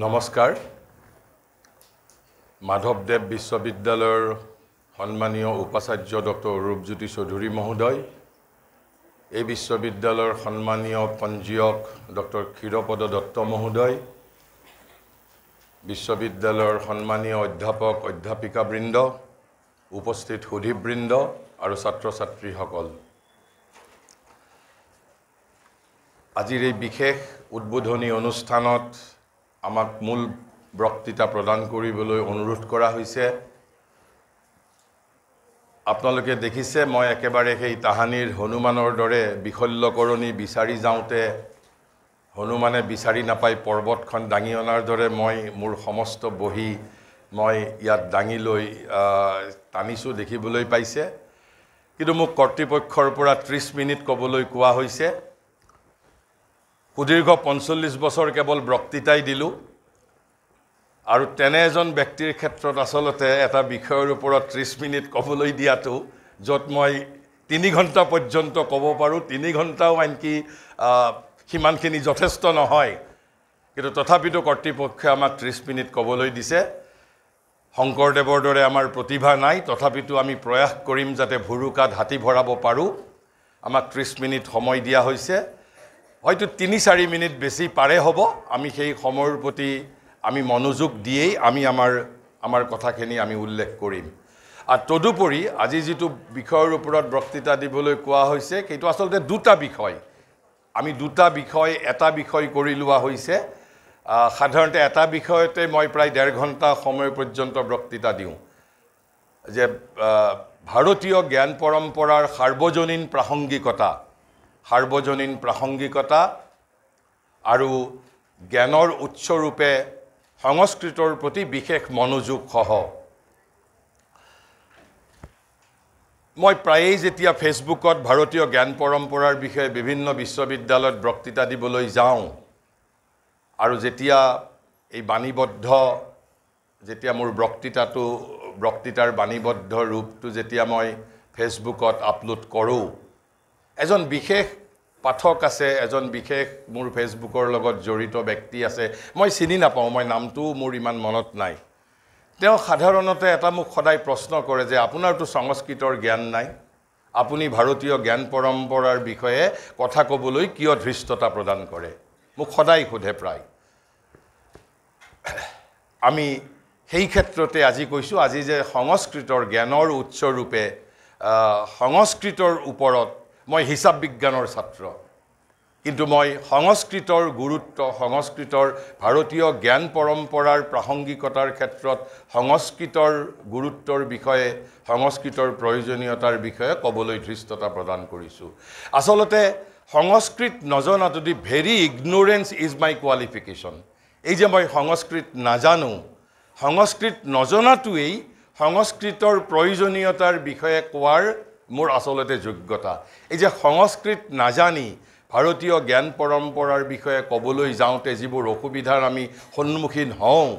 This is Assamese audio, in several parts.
নমস্কাৰ মাধৱদেৱ বিশ্ববিদ্যালয়ৰ সন্মানীয় উপাচাৰ্য ডক্টৰ ৰূপজ্যোতি চৌধুৰী মহোদয় এই বিশ্ববিদ্যালয়ৰ সন্মানীয় পঞ্জীয়ক ডক্টৰ ক্ষীৰপদ দত্ত মহোদয় বিশ্ববিদ্যালয়ৰ সন্মানীয় অধ্যাপক অধ্যাপিকাবৃন্দ উপস্থিত সুধীবৃন্দ আৰু ছাত্ৰ ছাত্ৰীসকল আজিৰ এই বিশেষ উদ্বোধনী অনুষ্ঠানত আমাক মূল বক্তৃতা প্ৰদান কৰিবলৈ অনুৰোধ কৰা হৈছে আপোনালোকে দেখিছে মই একেবাৰে সেই তাহানিৰ হনুমানৰ দৰে বিশল্যকৰণী বিচাৰি যাওঁতে হনুমানে বিচাৰি নাপাই পৰ্বতখন দাঙি অনাৰ দৰে মই মোৰ সমস্ত বহি মই ইয়াত দাঙি লৈ টানিছো দেখিবলৈ পাইছে কিন্তু মোক কৰ্তৃপক্ষৰ পৰা 30 মিনিট ক'বলৈ কোৱা হৈছে সুদীৰ্ঘ 45 বছৰ কেৱল বক্তৃতাই দিলোঁ আৰু তেনে এজন ব্যক্তিৰ ক্ষেত্ৰত আসলতে এটা বিষয়ৰ ওপৰত 30 মিনিট ক'বলৈ দিয়াটো য'ত মই 3 ঘণ্টা পৰ্যন্ত ক'ব পাৰোঁ 3 ঘণ্টাও আনকি সিমানখিনি যথেষ্ট নহয় কিন্তু তথাপিতো কৰ্তৃপক্ষই আমাক 30 মিনিট ক'বলৈ দিছে শংকৰদেৱৰ দৰে আমাৰ প্ৰতিভা নাই তথাপিতো আমি প্ৰয়াস কৰিম যাতে ভুৰুকাত হাতী ভৰাব পাৰোঁ আমাক 30 মিনিট সময় দিয়া হৈছে হয়তো 3-4 মিনিট বেছি পাৰে হ'ব আমি সেই সময়ৰ প্ৰতি আমি মনোযোগ দিয়েই আমি আমাৰ কথাখিনি আমি উল্লেখ কৰিম আৰু তদুপৰি আজি যেটো বিষয়ৰ ওপৰত বক্তৃতা দিবলৈ কোৱা হৈছে সেইটো আসলতে দুটা বিষয় আমি দুটা বিষয় এটা বিষয় কৰি লোৱা হৈছে সাধাৰণতে এটা বিষয়তে মই প্ৰায় 1.5 ঘণ্টা সময় পৰ্যন্ত বক্তৃতা দিওঁ যে ভাৰতীয় জ্ঞান পৰম্পৰাৰ সাৰ্বজনীন প্ৰাসংগিকতা আৰু জ্ঞানৰ উৎসৰূপে সংস্কৃতৰ প্ৰতি বিশেষ মনোযোগ সহ মই প্ৰায়েই যেতিয়া ফেচবুকত ভাৰতীয় জ্ঞান পৰম্পৰাৰ বিষয়ে বিভিন্ন বিশ্ববিদ্যালয়ত বক্তৃতা দিবলৈ যাওঁ আৰু যেতিয়া এই বাণীবদ্ধ যেতিয়া মোৰ বক্তৃতাৰ বাণীবদ্ধ ৰূপটো যেতিয়া মই ফেচবুকত আপলোড কৰোঁ এজন বিশেষ পাঠক আছে এজন বিশেষ মোৰ ফেচবুকৰ লগত জড়িত ব্যক্তি আছে মই চিনি নাপাওঁ মই নামটো মোৰ ইমান মনত নাই তেওঁ সাধাৰণতে এটা মোক সদায় প্ৰশ্ন কৰে যে আপোনাৰটো সংস্কৃতৰ জ্ঞান নাই আপুনি ভাৰতীয় জ্ঞান পৰম্পৰাৰ বিষয়ে কথা ক'বলৈ কিয় ধৃষ্টতা প্ৰদান কৰে মোক সদায় সোধে প্ৰায় আমি সেই ক্ষেত্ৰতে আজি কৈছোঁ আজি যে সংস্কৃতৰ জ্ঞানৰ উৎসৰূপে সংস্কৃতৰ ওপৰত মই হিচাপ বিজ্ঞানৰ ছাত্ৰ কিন্তু মই সংস্কৃতৰ গুৰুত্ব সংস্কৃতৰ ভাৰতীয় জ্ঞান পৰম্পৰাৰ প্ৰাসংগিকতাৰ ক্ষেত্ৰত সংস্কৃতৰ গুৰুত্বৰ বিষয়ে সংস্কৃতৰ প্ৰয়োজনীয়তাৰ বিষয়ে ক'বলৈ ধৃষ্টতা প্ৰদান কৰিছোঁ আসলতে সংস্কৃত নজনা যদি ভেৰি ইগনোৰেন্স ইজ মাই কোৱালিফিকেশ্যন এই যে মই সংস্কৃত নাজানো সংস্কৃত নজনাটোৱেই সংস্কৃতৰ প্ৰয়োজনীয়তাৰ বিষয়ে কোৱাৰ মোৰ আসলতে যোগ্যতা এই যে সংস্কৃত নাজানি ভাৰতীয় জ্ঞান পৰম্পৰাৰ বিষয়ে ক'বলৈ যাওঁতে যিবোৰ অসুবিধাৰ আমি সন্মুখীন হওঁ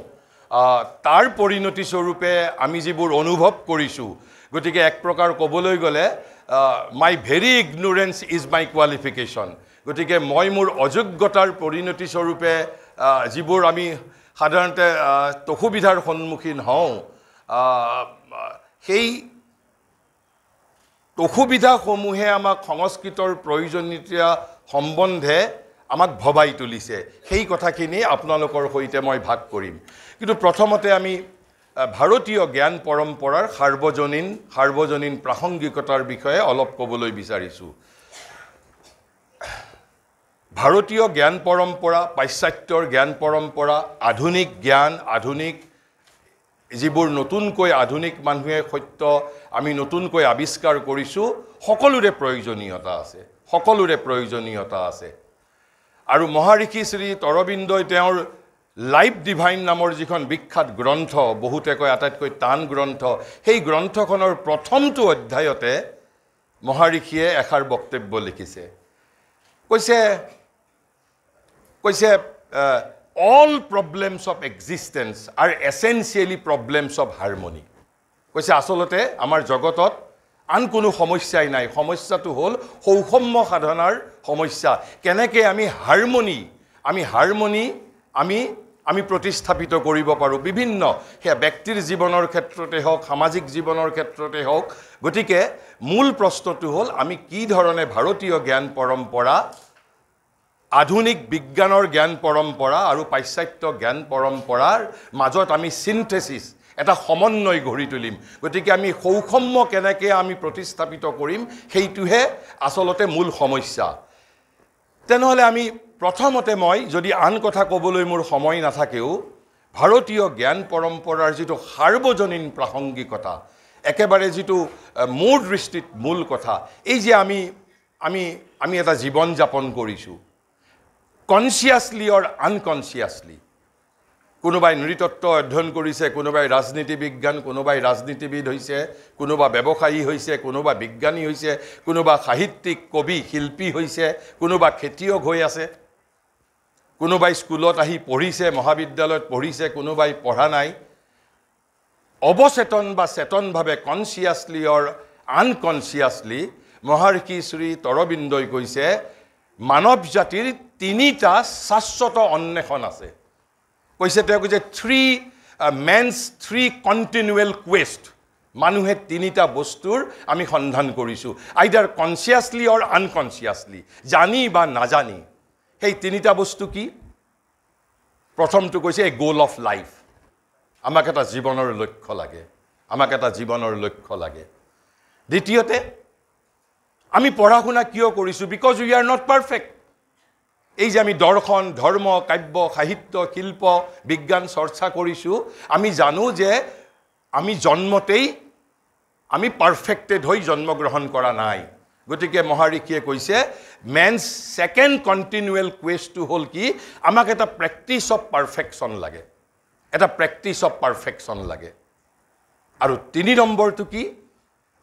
তাৰ পৰিণতি স্বৰূপে আমি যিবোৰ অনুভৱ কৰিছোঁ গতিকে এক প্ৰকাৰ ক'বলৈ গ'লে মাই ভেৰি ইগনোৰেন্স ইজ মাই কোৱালিফিকেশ্যন গতিকে মই মোৰ অযোগ্যতাৰ পৰিণতি স্বৰূপে যিবোৰ আমি সাধাৰণতে অসুবিধাৰ সন্মুখীন হওঁ সেই অসুবিধাসমূহে আমাক সংস্কৃতৰ প্ৰয়োজনীয়তা সম্বন্ধে আমাক ভবাই তুলিছে সেই কথাখিনি আপোনালোকৰ সৈতে মই ভাগ কৰিম কিন্তু প্ৰথমতে আমি ভাৰতীয় জ্ঞান পৰম্পৰাৰ সাৰ্বজনীন প্ৰাসংগিকতাৰ বিষয়ে অলপ ক'বলৈ বিচাৰিছোঁ ভাৰতীয় জ্ঞান পৰম্পৰা পাশ্চাত্যৰ জ্ঞান পৰম্পৰা আধুনিক জ্ঞান আধুনিক যিবোৰ নতুনকৈ আধুনিক মানুহে সত্য আমি নতুনকৈ আৱিষ্কাৰ কৰিছোঁ সকলোৰে প্ৰয়োজনীয়তা আছে আৰু মহাৰিষি শ্ৰী অৰবিন্দই তেওঁৰ লাইফ ডিভাইন নামৰ যিখন বিখ্যাত গ্ৰন্থ বহুতে কয় আটাইতকৈ টান গ্ৰন্থ সেই গ্ৰন্থখনৰ প্ৰথমটো অধ্যায়তে মহাৰিষিয়ে এষাৰ বক্তব্য লিখিছে কৈছে all problems of existence are essentially problems of harmony কৈছে আসলতে আমাৰ জগতত আন কোনো সমস্যাই নাই সমস্যাটো হ'ল সৌষম্য সাধনাৰ সমস্যা কেনেকৈ আমি হাৰমনি আমি আমি প্ৰতিস্থাপিত কৰিব পাৰোঁ বিভিন্ন সেয়া ব্যক্তিৰ জীৱনৰ ক্ষেত্ৰতে হওক সামাজিক জীৱনৰ ক্ষেত্ৰতে হওক গতিকে মূল প্ৰশ্নটো হ'ল আমি কি ধৰণে ভাৰতীয় জ্ঞান পৰম্পৰা আধুনিক বিজ্ঞানৰ জ্ঞান পৰম্পৰা আৰু পাশ্চাত্য জ্ঞান পৰম্পৰাৰ মাজত আমি সিনথেসিস এটা সমন্বয় গঢ়ি তুলিম গতিকে আমি সৌষম্য কেনেকৈ আমি প্ৰতিস্থাপিত কৰিম সেইটোহে আচলতে মূল সমস্যা তেনেহ'লে আমি প্ৰথমতে মই যদি আন কথা ক'বলৈ মোৰ সময় নাথাকেও ভাৰতীয় জ্ঞান পৰম্পৰাৰ যিটো সাৰ্বজনীন প্ৰাসংগিকতা একেবাৰে যিটো মোৰ দৃষ্টিত মূল কথা এই যে আমি এটা জীৱন যাপন কৰিছোঁ কনচিয়াছলি অৰ আনকনচিয়াছলি কোনোবাই নৃতত্ব অধ্যয়ন কৰিছে কোনোবাই ৰাজনীতি বিজ্ঞান কোনোবাই ৰাজনীতিবিদ হৈছে কোনোবা ব্যৱসায়ী হৈছে কোনোবা বিজ্ঞানী হৈছে কোনোবা সাহিত্যিক কবি শিল্পী হৈছে কোনোবা খেতিয়ক হৈ আছে কোনোবাই স্কুলত আহি পঢ়িছে মহাবিদ্যালয়ত পঢ়িছে কোনোবাই পঢ়া নাই অবচেতন বা চেতনভাৱে কনচিয়াছলি অৰ আনকনচিয়াছলি মহৰ্ষি শ্ৰী অৰবিন্দই কৈছে মানৱ জাতিৰ তিনিটা শাশ্বত অন্বেষণ আছে কৈছে তেওঁ কৈছে থ্ৰী কণ্টিনিউৱেল কুৱেষ্ট মানুহে তিনিটা বস্তুৰ আমি সন্ধান কৰিছোঁ আইদাৰ কনচিয়াছলি অৰ আনকনচিয়াছলি জানি বা নাজানি সেই তিনিটা বস্তু কি প্ৰথমটো কৈছে এ গোল অফ লাইফ আমাক এটা জীৱনৰ লক্ষ্য লাগে দ্বিতীয়তে আমি পঢ়া শুনা কিয় কৰিছোঁ because we are not perfect এই যে আমি দৰ্শন ধৰ্ম কাব্য সাহিত্য শিল্প বিজ্ঞান চৰ্চা কৰিছোঁ আমি জানো যে আমি জন্মতেই আমি পাৰফেক্টেড হৈ জন্মগ্ৰহণ কৰা নাই গতিকে মহাৰিষিয়ে কৈছে মেনছ সেকেন্ড কণ্টিনিউৱেল কুৱেষ্টটো হ'ল কি আমাক এটা প্ৰেক্টিছ অফ পাৰফেকশ্যন লাগে আৰু তিনি নম্বৰটো কি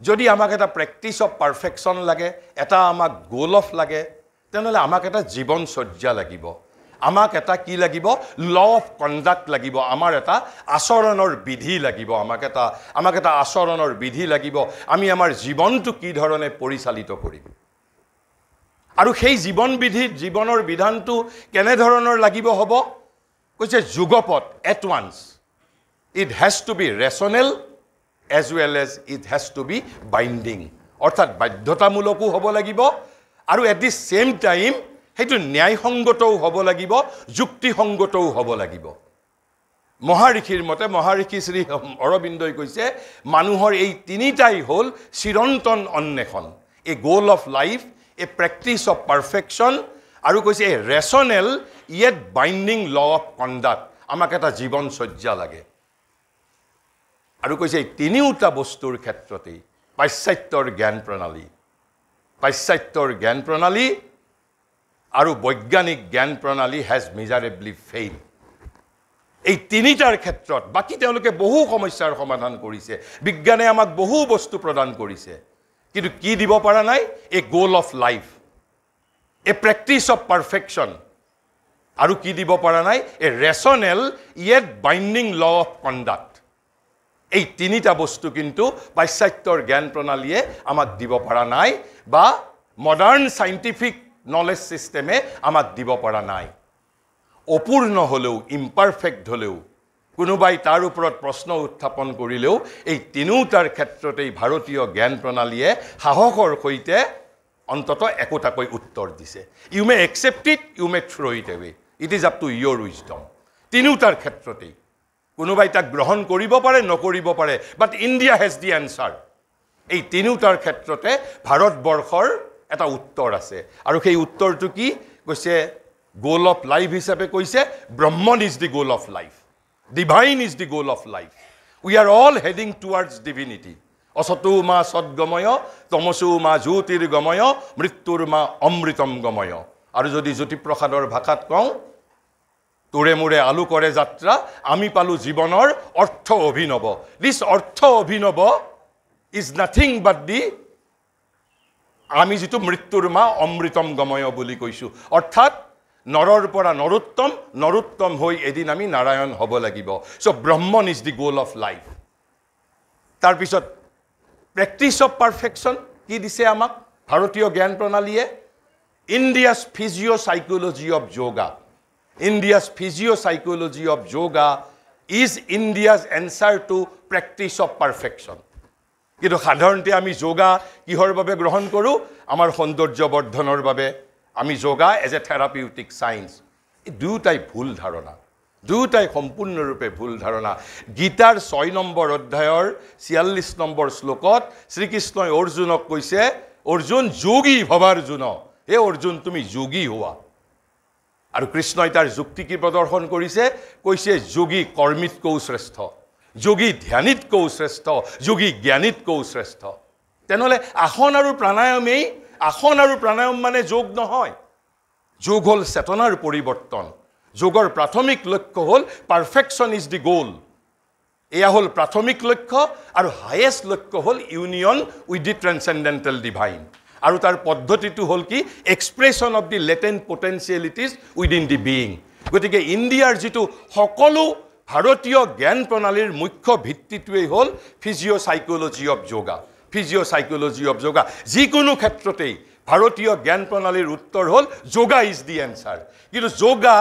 যদি আমাক এটা প্ৰেক্টিছ অফ পাৰফেকশ্যন লাগে এটা আমাক গোল অফ লাগে তেনেহ'লে আমাক এটা জীৱনচৰ্যা লাগিব আমাক এটা কি লাগিব ল অফ কণ্ডাক্ট লাগিব আমাৰ এটা আচৰণৰ বিধি লাগিব আমাক এটা আচৰণৰ বিধি লাগিব আমি আমাৰ জীৱনটো কি ধৰণে পৰিচালিত কৰিম আৰু সেই জীৱনৰ বিধানটো কেনে ধৰণৰ লাগিব হ'ব কৈছে যুগপৎ at once it has to be rational as well as it has to be binding অৰ্থাৎ বাধ্যতামূলকো হ'ব লাগিব আৰু এট দি সেম টাইম হেতু ন্যায়সংগতও হ'ব লাগিব যুক্তিসংগতও হ'ব লাগিব মহাৰিষিৰ মতে মহাৰিষি শ্ৰী অৰবিন্দই কৈছে মানুহৰ এই তিনিটাই হ'ল চিৰন্তন অন্বেষণ a goal of life a practice of perfection আৰু কৈছে a rational yet binding law of conduct আমাক এটা জীৱনচৰ্যা লাগে আৰু কৈছে এই তিনিওটা বস্তুৰ ক্ষেত্ৰতেই পাশ্চাত্যৰ জ্ঞান প্ৰণালী আৰু বৈজ্ঞানিক জ্ঞান প্ৰণালী হেজ মিজাৰেবলি ফেইল এই তিনিটাৰ ক্ষেত্ৰত বাকি তেওঁলোকে বহু সমস্যাৰ সমাধান কৰিছে বিজ্ঞানে আমাক বহু বস্তু প্ৰদান কৰিছে কিন্তু কি দিব পৰা নাই a goal of life a practice of perfection আৰু কি দিব পৰা নাই a rational yet binding law of conduct এই তিনিটা বস্তু কিন্তু পাশ্চাত্যৰ জ্ঞান প্ৰণালীয়ে আমাক দিব পৰা নাই বা মডাৰ্ণ সাইন্টিফিক নলেজ সিস্টেমে আমাক দিব পৰা নাই অপূৰ্ণ হলেও ইমপাৰফেক্ট হলেও কোনোবাই তাৰ ওপৰত প্ৰশ্ন উত্থাপন কৰিলেও এই তিনিওটাৰ ক্ষেত্ৰতেই ভাৰতীয় জ্ঞান প্ৰণালীয়ে সাহসৰ সৈতে অন্তত একোটাকৈ উত্তৰ দিছে you may accept it you may throw it away it is up to your wisdom তিনিওটাৰ ক্ষেত্ৰতেই কোনোবাই তাক গ্ৰহণ কৰিব পাৰে নকৰিব পাৰে but India has the answer এই তিনিওটাৰ ক্ষেত্ৰতে ভাৰতবৰ্ষৰ এটা উত্তৰ আছে আৰু সেই উত্তৰটো কি কৈছে গোল অফ লাইফ হিচাপে কৈছে Brahman is the goal of life divine is the goal of life we are all heading towards divinity অসতু মা সদ্গময় তমসু মা জ্যোতিৰ্গময় মৃত্যুৰ মা অমৃতম গময় আৰু যদি জ্যোতিপ্ৰসাদৰ ভাষাত কওঁ তোৰে মোৰে আলু কৰে যাত্ৰা আমি পালো জীৱনৰ অৰ্থ অভিনৱ দিস অৰ্থ অভিনৱ ইজ নাথিং বাট দি আমি যেটো মৃত্যুৰ মা অমৃতম গময় বুলি কৈছো অৰ্থাৎ নৰৰ পৰা নৰোত্তম হৈ এদিন আমি নাৰায়ণ হ'ব লাগিব so Brahman is the goal of life তাৰ পিছত প্ৰেক্টিছ অফ পাৰফেকশ্যন কি দিছে আমাক ভাৰতীয় জ্ঞান প্ৰণালীয়ে India's physiopsychology of yoga India's physiopsychology of yoga is India's answer to practice of perfection. কিন্তু সাধাৰণতে আমি যোগা কিহৰ বাবে গ্ৰহণ কৰোঁ আমাৰ সৌন্দৰ্য বৰ্ধনৰ বাবে আমি yoga as a therapeutic science এই দুটাই ভুল ধাৰণা দুটাই সম্পূৰ্ণৰূপে ভুল ধাৰণা গীতাৰ 6 নম্বৰ অধ্যায়ৰ 46 নম্বৰ শ্লোকত শ্ৰীকৃষ্ণই অৰ্জুনক কৈছে অৰ্জুন যোগী ভৱাৰ্জুন হে অৰ্জুন তুমি যোগী হোৱা আৰু কৃষ্ণই তাৰ যুক্তি কি প্ৰদৰ্শন কৰিছে কৈছে যোগী কৰ্মীতকৈ শ্ৰেষ্ঠ যোগী ধ্যানীতকৈ শ্ৰেষ্ঠ যোগী জ্ঞানীতকৈ শ্ৰেষ্ঠ তেনেহলে আসন আৰু প্ৰাণায়াম মানে যোগ নহয় যোগ হ'ল চেতনাৰ পৰিৱৰ্তন যোগৰ প্ৰাথমিক লক্ষ্য হ'ল পাৰফেকশন ইজ দি গোল এয়া হ'ল প্ৰাথমিক লক্ষ্য আৰু হাইয়েষ্ট লক্ষ্য হ'ল union with the transcendental divine আৰু তাৰ পদ্ধতিটো হ'ল কি expression of the latent potentialities within the being গতিকে ইণ্ডিয়াৰ যিটো সকলো ভাৰতীয় জ্ঞান প্ৰণালীৰ মুখ্য ভিত্তিটোৱেই হ'ল ফিজিঅ'সাইকোলজি অফ যোগা যিকোনো ক্ষেত্ৰতেই ভাৰতীয় জ্ঞান প্ৰণালীৰ উত্তৰ হ'ল যোগা ইজ দি এনচাৰ কিন্তু যোগা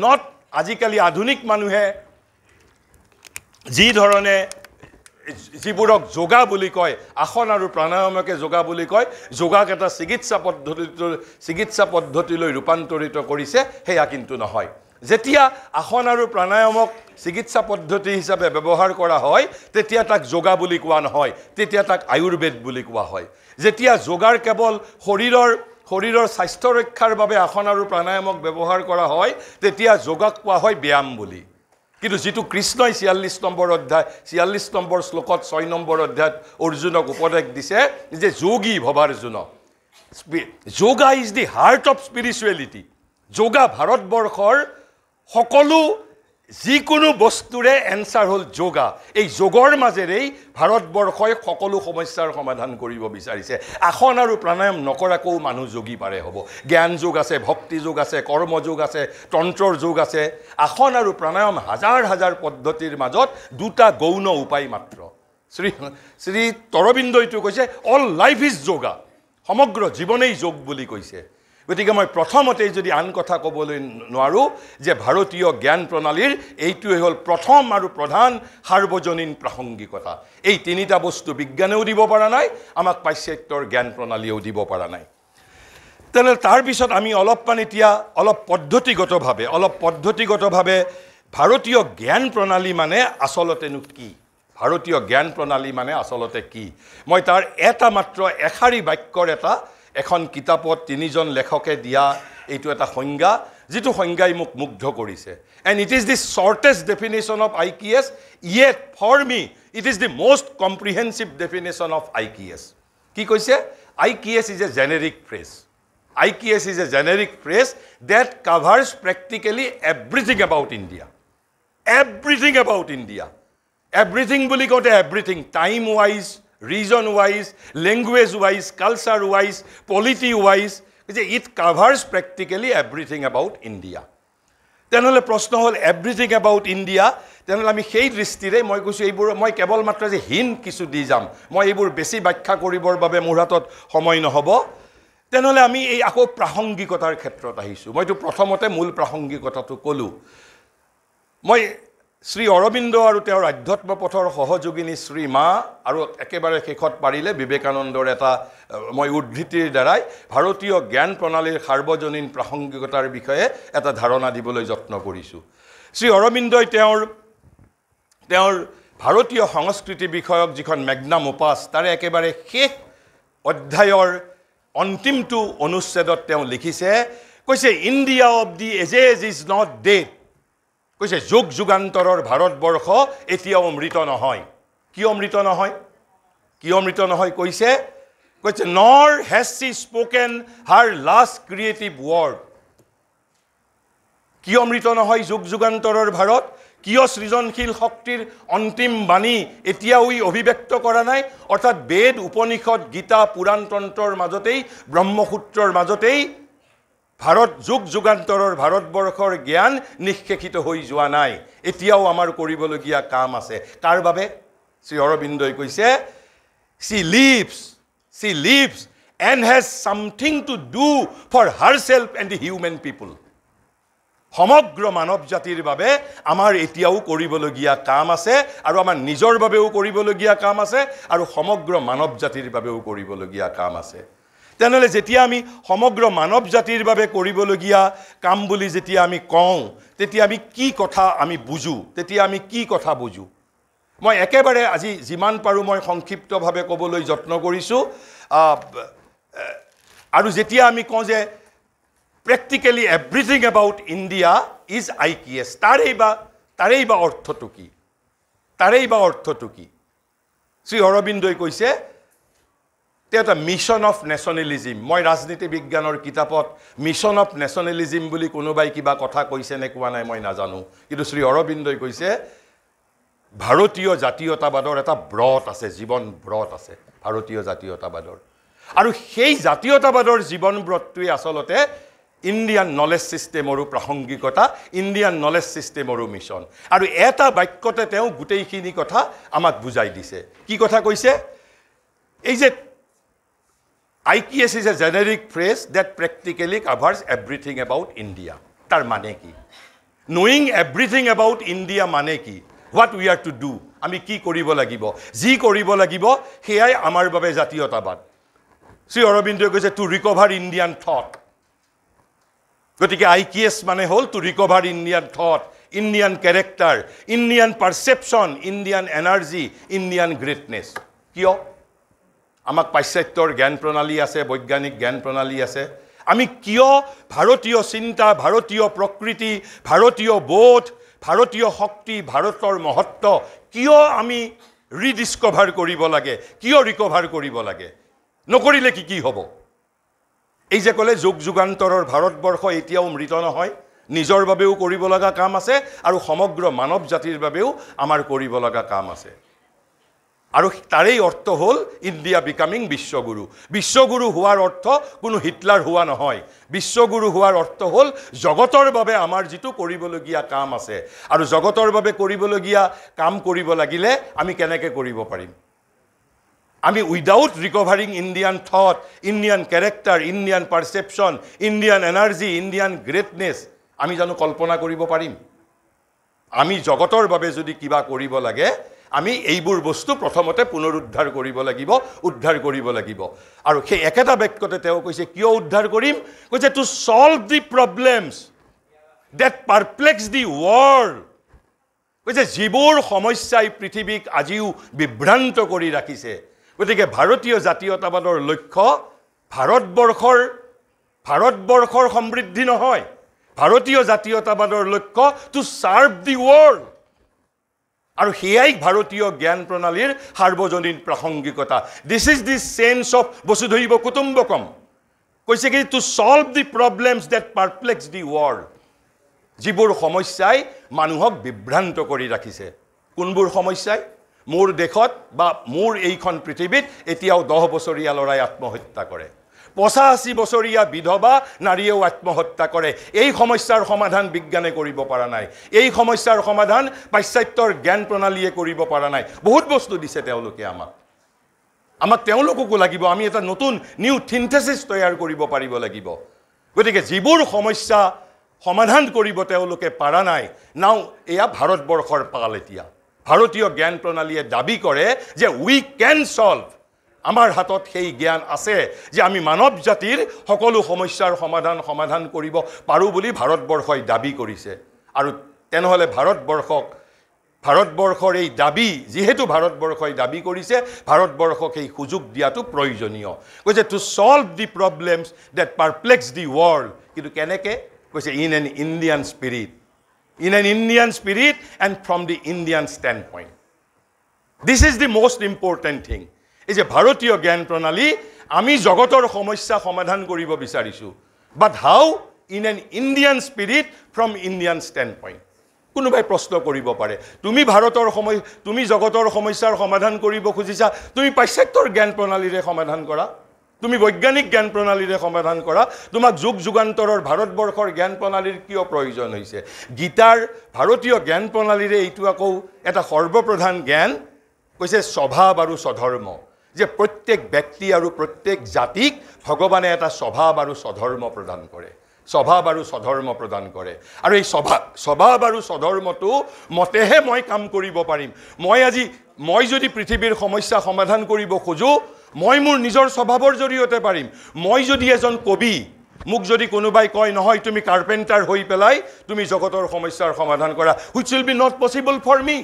নট আজিকালি আধুনিক মানুহে যি ধৰণে যিবোৰক যোগা বুলি কয় আসন আৰু প্ৰাণায়ামকে যোগা বুলি কয় যোগাক এটা চিকিৎসা পদ্ধতিলৈ ৰূপান্তৰিত কৰিছে সেয়া কিন্তু নহয় যেতিয়া আসন আৰু প্ৰাণায়ামক চিকিৎসা পদ্ধতি হিচাপে ব্যৱহাৰ কৰা হয় তেতিয়া তাক যোগা বুলি কোৱা নহয় তেতিয়া তাক আয়ুৰ্বেদ বুলি কোৱা হয় যেতিয়া যোগাৰ কেৱল শৰীৰৰ স্বাস্থ্য ৰক্ষাৰ বাবে আসন আৰু প্ৰাণায়ামক ব্যৱহাৰ কৰা হয় তেতিয়া যোগাক কোৱা হয় ব্যায়াম বুলি কিন্তু যেটো কৃষ্ণই 46 নম্বৰ শ্লোকত 6 নম্বৰ অধ্যায়ত অৰ্জুনক উপদেশ দিছে যে যোগী ভৱাৰ্জুন yoga is the heart of spirituality yoga ভাৰতবৰ্ষৰ সকলো যিকোনো বস্তুৰে এনসাৰ হ'ল যোগা এই যোগৰ মাজেৰেই ভাৰতবৰ্ষই সকলো সমস্যাৰ সমাধান কৰিব বিচাৰিছে আসন আৰু প্ৰাণায়াম নকৰাকো মানুহ যোগী পাৰে হ'ব জ্ঞান যোগ আছে ভক্তি যোগ আছে কৰ্ম যোগ আছে তন্ত্ৰৰ যোগ আছে আসন আৰু প্ৰাণায়াম হাজাৰ পদ্ধতিৰ মাজত দুটা গৌণ উপায় মাত্ৰ শ্ৰী তৰবিন্দইটো কৈছে অল লাইফ ইজ যোগা সমগ্ৰ জীৱনেই যোগ বুলি কৈছে গতিকে মই প্ৰথমতেই যদি আন কথা ক'বলৈ নোৱাৰো যে ভাৰতীয় জ্ঞান প্ৰণালীৰ এইটোৱে হ'ল প্ৰথম আৰু প্ৰধান সাৰ্বজনীন প্ৰাসংগিকতা এই তিনিটা বস্তু বিজ্ঞানেও দিব পৰা নাই আমাক পাশ্চাত্যৰ জ্ঞান প্ৰণালীও দিব পৰা নাই তেনে তাৰ পিছত আমি অলপ পদ্ধতিগতভাৱে ভাৰতীয় জ্ঞান প্ৰণালী মানে আচলতেনো কি ভাৰতীয় জ্ঞান প্ৰণালী মানে আচলতে কি মই তাৰ এটা মাত্ৰ এখাৰী বাক্যৰ এখন কিতাপত তিনিজন লেখকে দিয়া এইটো এটা সংজ্ঞা যেটো সংজ্ঞাই মোক মুগ্ধ কৰিছে and it is the shortest definition of IQS yet for me it is the most comprehensive definition of IQS কি কৈছে IQS is a generic phrase that covers practically everything about India everything বুলি কওঁতে everything time wise region wise language wise culture wise polity wise it covers practically everything about India তেনেহলে প্ৰশ্ন হ'ল everything about India তেনেহলে আমি সেই দৃষ্টিৰে মই কৈছো এইবোৰ মই কেৱল মাত্ৰ যে হিন কিছু দি যাম মই এইবোৰ বেছি ব্যাখ্যা কৰিবৰ বাবে মোৰ হাতত সময় নহব তেনেহলে আমি এই আকৌ প্ৰাসংগিকতাৰ ক্ষেত্ৰত আহিছো মইতো প্ৰথমতে মূল প্ৰাসংগিকতাটো কলো মই শ্ৰী অৰবিন্দ আৰু তেওঁৰ আধ্যাত্ম পথৰ সহযোগিনী শ্ৰী মা আৰু একেবাৰে শেষত পাৰিলে বিবেকানন্দৰ এটা মই উদ্ধৃতিৰ দ্বাৰাই ভাৰতীয় জ্ঞান প্ৰণালীৰ সাৰ্বজনীন প্ৰাসংগিকতাৰ বিষয়ে এটা ধাৰণা দিবলৈ যত্ন কৰিছো শ্ৰী অৰবিন্দই তেওঁৰ ভাৰতীয় সংস্কৃতি বিষয়ক যিখন মেগনাম ওপাছ তাৰে একেবাৰে শেষ অধ্যায়ৰ অন্তিমটো অনুচ্ছেদত তেওঁ লিখিছে কৈছে India of the ages is not dead কৈছে যুগান্তৰৰ ভাৰতবৰ্ষ এতিয়াও মৃত নহয় কিয় মৃত নহয় কৈছে nor has she spoken her last creative word কিয় মৃত নহয় যুগান্তৰৰ ভাৰত কিয় সৃজনশীল শক্তিৰ অন্তিম বাণী এতিয়াও অভিব্যক্ত কৰা নাই অৰ্থাৎ বেদ উপনিষদ গীতা পুৰাণ তন্ত্ৰৰ মাজতেই ব্ৰহ্মসূত্ৰৰ মাজতেই ভাৰত যুগান্তৰৰ ভাৰতবৰ্ষৰ জ্ঞান নিষ্কেষিত হৈ যোৱা নাই এতিয়াও আমাৰ কৰিবলগীয়া কাম আছে কাৰ বাবে শ্ৰী অৰবিন্দই কৈছে she lives and has something to do for herself and the human people সমগ্ৰ মানৱ জাতিৰ বাবে আমাৰ এতিয়াও কৰিবলগীয়া কাম আছে আৰু আমাৰ নিজৰ বাবেও কৰিবলগীয়া কাম আছে আৰু সমগ্ৰ মানৱ জাতিৰ বাবেও কৰিবলগীয়া কাম আছে তেনেহলে যেতিয়া আমি সমগ্ৰ মানৱ জাতিৰ বাবে কৰিবলগীয়া কাম বুলি যেতিয়া আমি কওঁ তেতিয়া আমি কি কথা আমি বুজো তেতিয়া আমি কি কথা বুজো মই একেবাৰে আজি যিমান পাৰো মই সংক্ষিপ্তভাৱে ক'বলৈ যত্ন কৰিছো আৰু যেতিয়া আমি কওঁ যে practically everything about India is IKS তাৰেই বা অৰ্থটো কি শ্ৰী অৰবিন্দই কৈছে এটা মিশন অফ ন্যাশনালিজম মই ৰাজনীতি বিজ্ঞানৰ কিতাপত মিশন অফ ন্যাশনালিজম বুলি কোনোবাই কিবা কথা কৈছে নে কোৱা নাই মই নাজানো কিন্তু শ্ৰী অৰবিন্দই কৈছে ভাৰতীয় জাতীয়তাবাদৰ এটা ব্ৰত আছে জীৱন ব্ৰত আছে ভাৰতীয় জাতীয়তাবাদৰ আৰু সেই জাতীয়তাবাদৰ জীৱন ব্ৰতটোই আসলতে ইন্ডিয়ান নলেজ সিস্টেমৰো প্ৰাসংগিকতা ইন্ডিয়ান নলেজ সিস্টেমৰো মিশন আৰু এটা বাক্যতে তেওঁ গোটেইখিনি কথা আমাক বুজাই দিছে কি কথা কৈছে এই যে IKS is a generic phrase that practically covers everything about India tar mane ki knowing everything about India mane ki what we are to do ami ki koribo lagibo ji koribo lagibo heyai amar babe jatiyotabad Sri Aurobindo koise to recover Indian thought gotike IKS mane hol to recover Indian thought Indian character Indian perception Indian energy Indian greatness kiyo আমাক পাশ্চাত্যৰ জ্ঞান প্ৰণালী আছে বৈজ্ঞানিক জ্ঞান প্ৰণালী আছে আমি কিয় ভাৰতীয় চিন্তা ভাৰতীয় প্ৰকৃতি ভাৰতীয় বোধ ভাৰতীয় শক্তি ভাৰতৰ মহত্ব কিয় আমি ৰিডিসকভাৰ কৰিব লাগে কিয় ৰিকভাৰ কৰিব লাগে নকৰিলে কি হ'ব এই যে কলে যুগ যুগান্তৰৰ ভাৰতবৰ্ষ এতিয়াও মৃত নহয় নিজৰ বাবেও কৰিব লগা কাম আছে আৰু সমগ্ৰ মানৱ জাতিৰ বাবেও আমাৰ কৰিব লগা কাম আছে আৰু তাৰেই অৰ্থ হল ইন্ডিয়া বিকামিং বিশ্বগুৰু হোৱাৰ অৰ্থ কোনো হিটলাৰ হোৱা নহয় বিশ্বগুৰু হোৱাৰ অৰ্থ হল জগতৰ বাবে আমাৰ যেটো কৰিবলগীয়া কাম আছে আৰু জগতৰ বাবে কৰিবলগীয়া কাম কৰিব লাগিলে আমি কেনেকৈ কৰিব পাৰিম আমি without recovering Indian thought Indian character Indian perception Indian energy Indian greatness আমি জানো কল্পনা কৰিব পাৰিম আমি জগতৰ বাবে যদি কিবা কৰিব লাগে আমি এইবোৰ বস্তু প্ৰথমতে পুনৰুদ্ধাৰ কৰিব লাগিব উদ্ধাৰ কৰিব লাগিব আৰু সেই একেটা বাক্যতে তেওঁ কৈছে কিয় উদ্ধাৰ কৰিম কৈছে to solve the problems that perplex the world কৈছে যিবোৰ সমস্যাই পৃথিৱীক আজিও বিভ্ৰান্ত কৰি ৰাখিছে গতিকে ভাৰতীয় জাতীয়তাবাদৰ লক্ষ্য ভাৰতবৰ্ষৰ সমৃদ্ধি নহয় ভাৰতীয় জাতীয়তাবাদৰ লক্ষ্য টু সাৰ্ভ দি ওয়াৰ্ল্ড আৰু হেয়াই ভাৰতীয় জ্ঞান প্ৰণালীৰ সাৰ্বজনীন প্ৰাসংগিকতা this is the sense of vasudhaiva kutumbakam কৈছে কি to solve the problems that perplex the world যিবোৰ সমস্যাই মানুহক বিভ্ৰান্ত কৰি ৰাখিছে কোনবোৰ সমস্যাই মোৰ দেশত বা মোৰ এইখন পৃথিৱীত এতিয়াও 10 বছৰীয়া লৰাই আত্মহত্যা কৰে 85 বছৰীয়া বিধৱা নাৰীয়েও আত্মহত্যা কৰে এই সমস্যাৰ সমাধান বিজ্ঞানে কৰিব পৰা নাই এই সমস্যাৰ সমাধান পাশ্চাত্যৰ জ্ঞান প্ৰণালীয়ে কৰিব পৰা নাই বহুত বস্তু দিছে তেওঁলোকে আমাক তেওঁলোককো লাগিব আমি এটা নতুন নিউ সিনথেসিস তৈয়াৰ কৰিব পাৰিব লাগিব গতিকে যিবোৰ সমস্যা সমাধান কৰিব তেওঁলোকে পৰা নাই নাও এয়া ভাৰতবৰ্ষৰ পাল এতিয়া ভাৰতীয় জ্ঞান প্ৰণালীয়ে দাবী কৰে যে উই ক্যান সলভ আমাৰ হাতত সেই জ্ঞান আছে যে আমি মানৱ জাতিৰ সকলো সমস্যাৰ সমাধান কৰিব পাৰো বুলি ভাৰতবৰ্ষই দাবী কৰিছে আৰু তেনেহলে ভাৰতবৰ্ষৰ এই দাবী যেহেতু ভাৰতবৰ্ষই দাবী কৰিছে ভাৰতবৰ্ষক এই সুযোগ দিয়াটো প্ৰয়োজনীয় কৈছে to solve the problems that perplex the world কিন্তু কেনেকৈ কৈছে in an Indian spirit and from the Indian standpoint this is the most important thing এই যে ভাৰতীয় জ্ঞান প্ৰণালী আমি জগতৰ সমস্যা সমাধান কৰিব বিচাৰিছো but how in an Indian spirit from Indian standpoint কোনোবাই প্ৰশ্ন কৰিব পাৰে তুমি জগতৰ সমস্যাৰ সমাধান কৰিব খুজিছা তুমি পাশ্চাত্যৰ জ্ঞান প্ৰণালীৰে সমাধান কৰা তুমি বৈজ্ঞানিক জ্ঞান প্ৰণালীৰে সমাধান কৰা তোমাক যুগ যুগান্তৰৰ ভাৰতবৰ্ষৰ জ্ঞান প্ৰণালীৰ কিয় প্ৰয়োজন হৈছে গীতাৰ ভাৰতীয় জ্ঞান প্ৰণালীৰে এইটো আকৌ এটা সৰ্বপ্ৰধান জ্ঞান কৈছে স্বভাৱ আৰু স্বধৰ্ম যে প্ৰত্যেক ব্যক্তি আৰু প্ৰত্যেক জাতিক ভগৱানে এটা স্বভাৱ আৰু স্বধৰ্ম প্ৰদান কৰে স্বভাৱ আৰু স্বধৰ্ম প্ৰদান কৰে আৰু এই স্বভাৱ আৰু স্বধৰ্মটো মতেহে মই কাম কৰিব পাৰিম মই যদি পৃথিৱীৰ সমস্যা সমাধান কৰিব খোজো মই মোৰ নিজৰ স্বভাৱৰ জৰিয়তে পাৰিম মই যদি এজন কবি মোক যদি কোনোবাই কয় নহয় তুমি কাৰ্পেণ্টাৰ হৈ পেলাই তুমি জগতৰ সমস্যাৰ সমাধান কৰা which will be not possible for me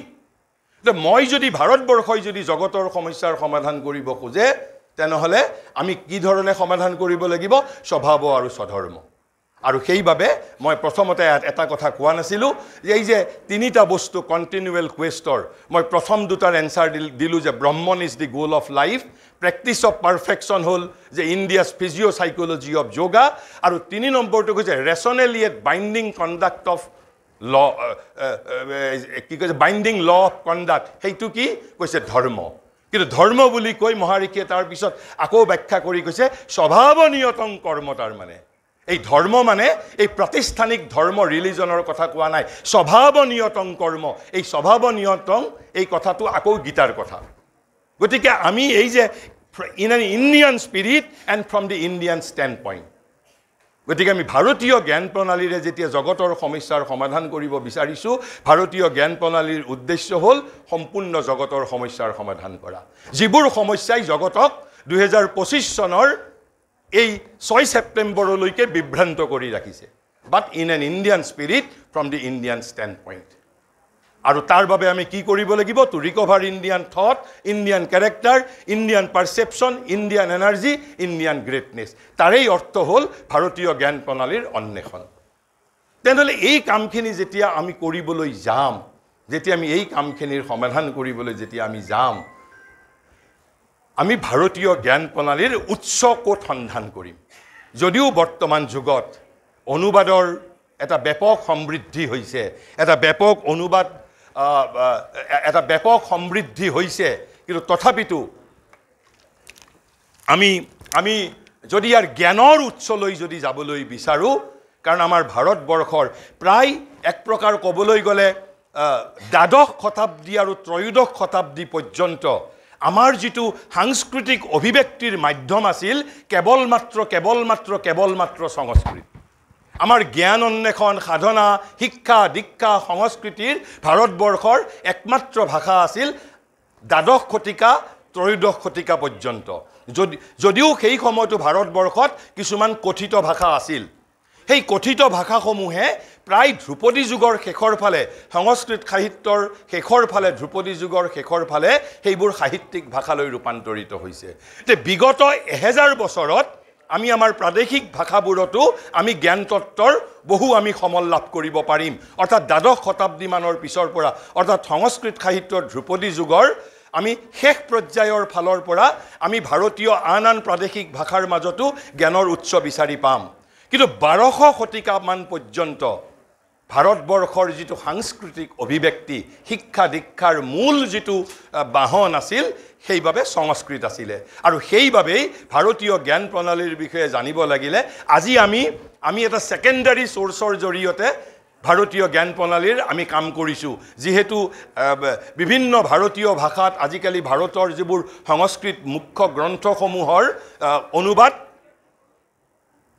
মই যদি ভাৰতবৰ্ষই যদি জগতৰ সমস্যাৰ সমাধান কৰিব খোজে তেনেহলে আমি কি ধৰণে সমাধান কৰিব লাগিব স্বভাৱ আৰু স্বধৰ্ম আৰু সেইভাবে মই প্ৰথমতে এটা কথা কোৱা নাছিলো যে এই যে তিনিটা বস্তু কন্টিনিউৱেল কোৱেষ্টৰ মই প্ৰথম দুটাৰ এনসাৰ দিলো যে Brahman is the goal of life practice of perfection হল যে ইণ্ডিয়াছ ফিজিঅ'সাইকোলজি অফ যোগা আৰু তিনি নম্বৰটো কৈছে rationally at binding conduct of law কি কৈছে বাইণ্ডিং ল অফ কণ্ডাক্ট সেইটো কি কৈছে ধৰ্ম কিন্তু ধৰ্ম বুলি কৈ মহাৰিষিয়ে তাৰ পিছত আকৌ ব্যাখ্যা কৰি কৈছে স্বভাৱনিয়তং কৰ্ম তাৰ মানে এই ধৰ্ম মানে এই প্ৰতিষ্ঠানিক ধৰ্ম ৰিলিজনৰ কথা কোৱা নাই স্বভাৱনিয়তং কৰ্ম এই স্বভাৱনিয়তং এই কথাটো আকৌ গীতাৰ কথা গতিকে আমি এই যে in an Indian spirit and from the Indian stand point গতিকে আমি ভাৰতীয় জ্ঞান প্ৰণালীৰে যেতিয়া জগতৰ সমস্যাৰ সমাধান কৰিব বিচাৰিছো ভাৰতীয় জ্ঞান প্ৰণালীৰ উদ্দেশ্য হ'ল সম্পূৰ্ণ জগতৰ সমস্যাৰ সমাধান কৰা যিবোৰ সমস্যাই জগতক 2025 চনৰ এই 6 সেপ্টেম্বৰলৈকে বিভ্ৰান্ত কৰি ৰাখিছে but in an Indian spirit from the Indian standpoint আৰু তাৰ বাবে আমি কি কৰিব লাগিব to recover Indian thought Indian character Indian perception Indian energy Indian greatness তাৰেই অৰ্থ হ'ল ভাৰতীয় জ্ঞান প্ৰণালীৰ অন্বেষণ তেনেহ'লে এই কামখিনি যেতিয়া আমি কৰিবলৈ যাম যেতিয়া আমি এই কামখিনিৰ সমাধান কৰিবলৈ যেতিয়া আমি যাম আমি ভাৰতীয় জ্ঞান প্ৰণালীৰ উৎস ক'ত সন্ধান কৰিম যদিও বৰ্তমান যুগত অনুবাদৰ এটা ব্যাপক সমৃদ্ধি হৈছে এটা ব্যাপক অনুবাদ এটা ব্যাপক সমৃদ্ধি হৈছে কিন্তু তথাপিতো আমি যদি ইয়াৰ জ্ঞানৰ উৎসলৈ যদি যাবলৈ বিচাৰো কাৰণ আমাৰ ভাৰতবৰ্ষৰ প্ৰায় এক প্ৰকাৰ ক'বলৈ গ'লে দ্বাদশ শতাব্দী আৰু ত্ৰয়োদশ শতাব্দী পৰ্যন্ত আমাৰ যিটো সাংস্কৃতিক অভিব্যক্তিৰ মাধ্যম আছিল কেৱল মাত্ৰ সংস্কৃত আমাৰ জ্ঞান অন্বেষণ সাধনা শিক্ষা দীক্ষা সংস্কৃতিৰ ভাৰতবৰ্ষৰ একমাত্ৰ ভাষা আছিল দ্বাদশ শতিকা ত্ৰয়োদশ শতিকা পৰ্যন্ত যদিও সেই সময়তো ভাৰতবৰ্ষত কিছুমান কথিত ভাষা আছিল সেই কথিত ভাষাসমূহে প্ৰায় ধ্ৰুপদী যুগৰ শেষৰ ফালে সংস্কৃত সাহিত্যৰ শেষৰ ফালে ধ্ৰুপদী যুগৰ শেষৰ ফালে সেইবোৰ সাহিত্যিক ভাষালৈ ৰূপান্তৰিত হৈছে তে বিগত 1000 বছৰত আমি আমাৰ প্ৰাদেশিক ভাষাবোৰতো আমি জ্ঞান তত্ত্বৰ বহু আমি সমল লাভ কৰিব পাৰিম অৰ্থাৎ দ্বাদশ শতাব্দী মানৰ পিছৰ পৰা অৰ্থাৎ সংস্কৃত সাহিত্যৰ ধ্ৰুপদী যুগৰ আমি শেষ পৰ্যায়ৰ ফালৰ পৰা আমি ভাৰতীয় আন প্ৰাদেশিক ভাষাৰ মাজতো জ্ঞানৰ উৎস বিচাৰি পাম কিন্তু 1200 শতিকা মান পৰ্যন্ত ভাৰতবৰ্ষৰ যিটো সাংস্কৃতিক অভিব্যক্তি শিক্ষা দীক্ষাৰ মূল যিটো বাহন আছিল সেইভাবে সংস্কৃত আছিলে আৰু সেইভাবেই ভাৰতীয় জ্ঞান প্ৰণালীৰ বিষয়ে জানিব লাগিলে আজি আমি এটা সেকেন্ডাৰী সোৰ্সৰ জৰিয়তে ভাৰতীয় জ্ঞান প্ৰণালীৰ আমি কাম কৰিছো যেহেতু বিভিন্ন ভাৰতীয় ভাষাত আজিকালি ভাৰতৰ যিবোৰ সংস্কৃত মুখ্য গ্ৰন্থসমূহৰ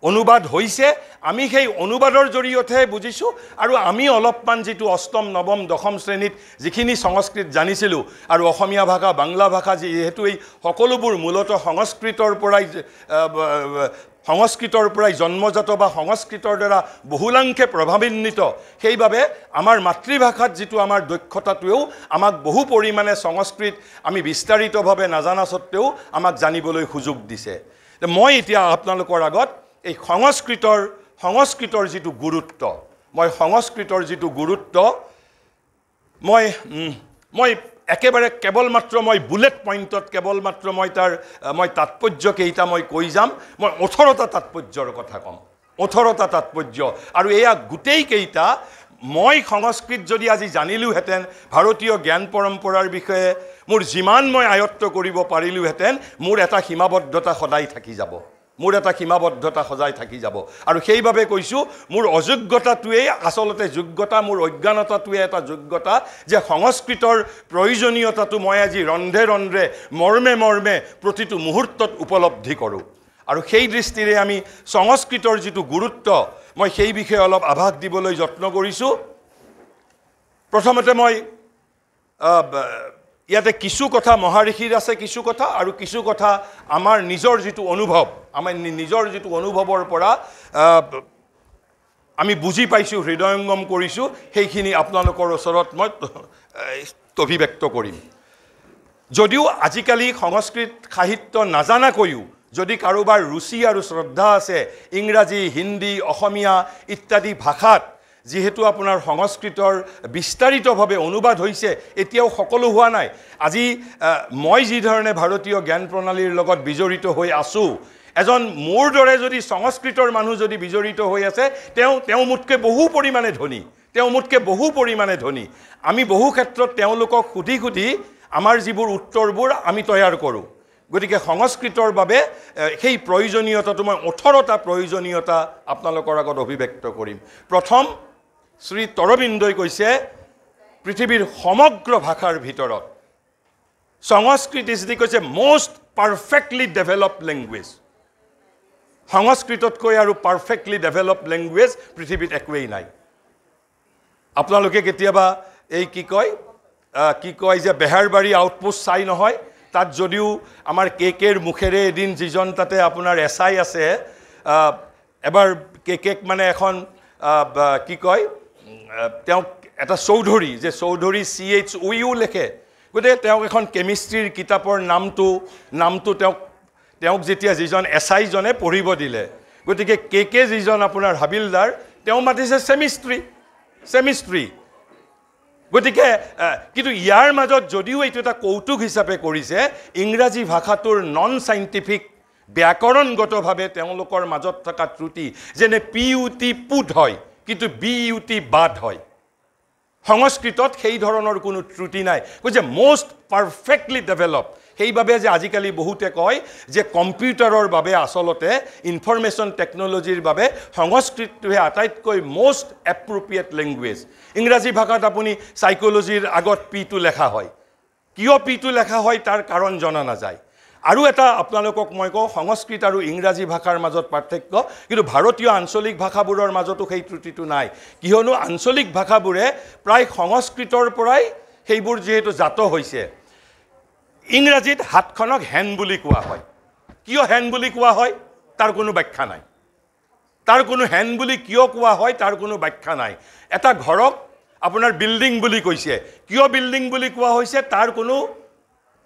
অনুবাদ হৈছে আমি সেই অনুবাদৰ জৰিয়তে বুজিছো আৰু আমি অলপমান যেটো অষ্টম নৱম দশম শ্ৰেণীত যিখিনি সংস্কৃত জানিছিলো আৰু অসমীয়া ভাষা বাংলা ভাষা যেহেতু এই সকলোবোৰ মূলত সংস্কৃতৰ পৰাই জন্মজাত বা সংস্কৃতৰ দ্বাৰা বহুলাংশে প্ৰভাৱান্বিত সেইভাবে আমাৰ মাতৃভাষাত যেটো আমাৰ দক্ষতাটোও আমাক বহু পৰিমাণে সংস্কৃত আমি বিস্তাৰিতভাৱে নাজানা সত্ত্বেও আমাক জানিবলৈ সুযোগ দিছে মই এতিয়া আপোনালোকৰ আগত এই সংস্কৃতৰ যেটো গুৰুত্ব মই সংস্কৃতৰ যেটো গুৰুত্ব মই একেবাৰে কেৱল মাত্ৰ মই বুলেট পইণ্টত কেৱল মাত্ৰ মই তাৎপৰ্য কেইটা মই কৈ যাম মই 18টা তাৎপৰ্যৰ কথা কম 18টা তাৎপৰ্য আৰু এয়া গুটেই কেইটা মই সংস্কৃত যদি আজি জানিলোহেতেন ভাৰতীয় জ্ঞান পৰম্পৰাৰ বিষয়ে মোৰ যিমান মই আয়ত্ত কৰিব পাৰিলোহেতেন মোৰ এটা সীমাবদ্ধতা সদায় থাকি যাব মোৰ এটা সীমাবদ্ধতা সজাই থাকি যাব আৰু সেইভাবে কৈছো মোৰ অযোগ্যতাটোৱে আসলতে যোগ্যতা মোৰ অজ্ঞানতাটোৱে এটা যোগ্যতা যে সংস্কৃতৰ প্ৰয়োজনীয়তাটো মই আজি ৰন্ধে মৰ্মে প্ৰতিটো মুহূৰ্তত উপলব্ধি কৰো আৰু সেই দৃষ্টিৰে আমি সংস্কৃতৰ যেটো গুৰুত্ব মই সেই বিষয়ে অলপ আভাস দিবলৈ যত্ন কৰিছোঁ প্ৰথমতে মই ইয়াতে কিছু কথা মহাৰিষিৰ আছে কিছু কথা আৰু কিছু কথা আমাৰ নিজৰ যিটো অনুভৱ আমাৰ নিজৰ যিটো অনুভৱৰ পৰা আমি বুজি পাইছোঁ হৃদয়ঙ্গম কৰিছোঁ সেইখিনি আপোনালোকৰ ওচৰত মই অভিব্যক্ত কৰিম যদিও আজিকালি সংস্কৃত সাহিত্য নাজানাকৈও যদি কাৰোবাৰ ৰুচি আৰু শ্ৰদ্ধা আছে ইংৰাজী হিন্দী অসমীয়া ইত্যাদি ভাষাত যেহেতু আপোনাৰ সংস্কৃতৰ বিস্তাৰিতভাৱে অনুবাদ হৈছে এতিয়াও সকলো হোৱা নাই আজি মই যি ধৰণে ভাৰতীয় জ্ঞান প্ৰণালীৰ লগত বিজড়িত হৈ আছোঁ এজন মোৰ দৰে যদি সংস্কৃতৰ মানুহ যদি বিজড়িত হৈ আছে তেওঁ মোতকৈ বহু পৰিমাণে ধনী আমি বহু ক্ষেত্ৰত তেওঁলোকক সুধি সুধি আমাৰ যিবোৰ উত্তৰবোৰ আমি তৈয়াৰ কৰোঁ গতিকে সংস্কৃতৰ বাবে সেই প্ৰয়োজনীয়তাটো মই 18টা প্ৰয়োজনীয়তা আপোনালোকৰ আগত অভিব্যক্ত কৰিম প্ৰথম শ্ৰী তৰবিন্দই কৈছে পৃথিৱীৰ সমগ্ৰ ভাষাৰ ভিতৰত সংস্কৃত ইজ দি কৈছে মোষ্ট পাৰফেক্টলি ডেভেলপড লেংগুৱেজ সংস্কৃততকৈ আৰু পাৰফেক্টলি ডেভেলপড লেংগুৱেজ পৃথিৱীত একোৱেই নাই আপোনালোকে কেতিয়াবা এই কি কয় যে বেহাৰবাৰী আউটপোষ্ট চাই নহয় তাত যদিও আমাৰ কেকেৰ মুখেৰে এদিন যিজন তাতে আপোনাৰ এছআই আছে এবাৰ কেক মানে এখন কি কয় তেওঁক এটা চৌধুৰী যে চৌধুৰী CHOU লেখে গতিকে তেওঁক এখন কেমিষ্ট্ৰিৰ কিতাপৰ নামটো তেওঁক যেতিয়া যিজন এছআইজনে পঢ়িব দিলে গতিকে কেকে যিজন আপোনাৰ হাবিলদাৰ তেওঁ মাতিছে চেমিষ্ট্ৰি গতিকে কিন্তু ইয়াৰ মাজত যদিও এইটো এটা কৌতুক হিচাপে কৰিছে ইংৰাজী ভাষাটোৰ নন সাইণ্টিফিক ব্যাকৰণগতভাৱে তেওঁলোকৰ মাজত থকা ত্ৰুটি যেনে PUT পুট হয় কিন্তু BUT বাদ হয় সংস্কৃতত সেই ধৰণৰ কোনো ত্ৰুটি নাই কৈছে মোষ্ট পাৰফেক্টলি ডেভেলপ সেইবাবে যে আজিকালি বহুতে কয় যে কম্পিউটাৰৰ বাবে আসলতে ইনফৰমেশ্যন টেকনলজিৰ বাবে সংস্কৃতটোহে আটাইতকৈ মোষ্ট এপ্ৰপ্ৰিয়েট লেংগুৱেজ ইংৰাজী ভাষাত আপুনি সাইকোলজিৰ আগত P2 লেখা হয় কিয় P2 লেখা হয় তাৰ কাৰণ জনা নাযায় আৰু এটা আপোনালোকক মই কওঁ সংস্কৃত আৰু ইংৰাজী ভাষাৰ মাজত পাৰ্থক্য কিন্তু ভাৰতীয় আঞ্চলিক ভাষাবোৰৰ মাজতো সেই ত্ৰুটিটো নাই কিয়নো আঞ্চলিক ভাষাবোৰে প্ৰায় সংস্কৃতৰ পৰাই সেইবোৰ যেহেতু জাত হৈছে ইংৰাজীত হাতখনক হেণ্ড বুলি কোৱা হয় কিয় হেণ্ড বুলি কোৱা হয় তাৰ কোনো ব্যাখ্যা নাই তাৰ কোনো হেণ্ড বুলি কিয় কোৱা হয় তাৰ কোনো ব্যাখ্যা নাই এটা ঘৰক আপোনাৰ বিল্ডিং বুলি কৈছে কিয় বিল্ডিং বুলি কোৱা হৈছে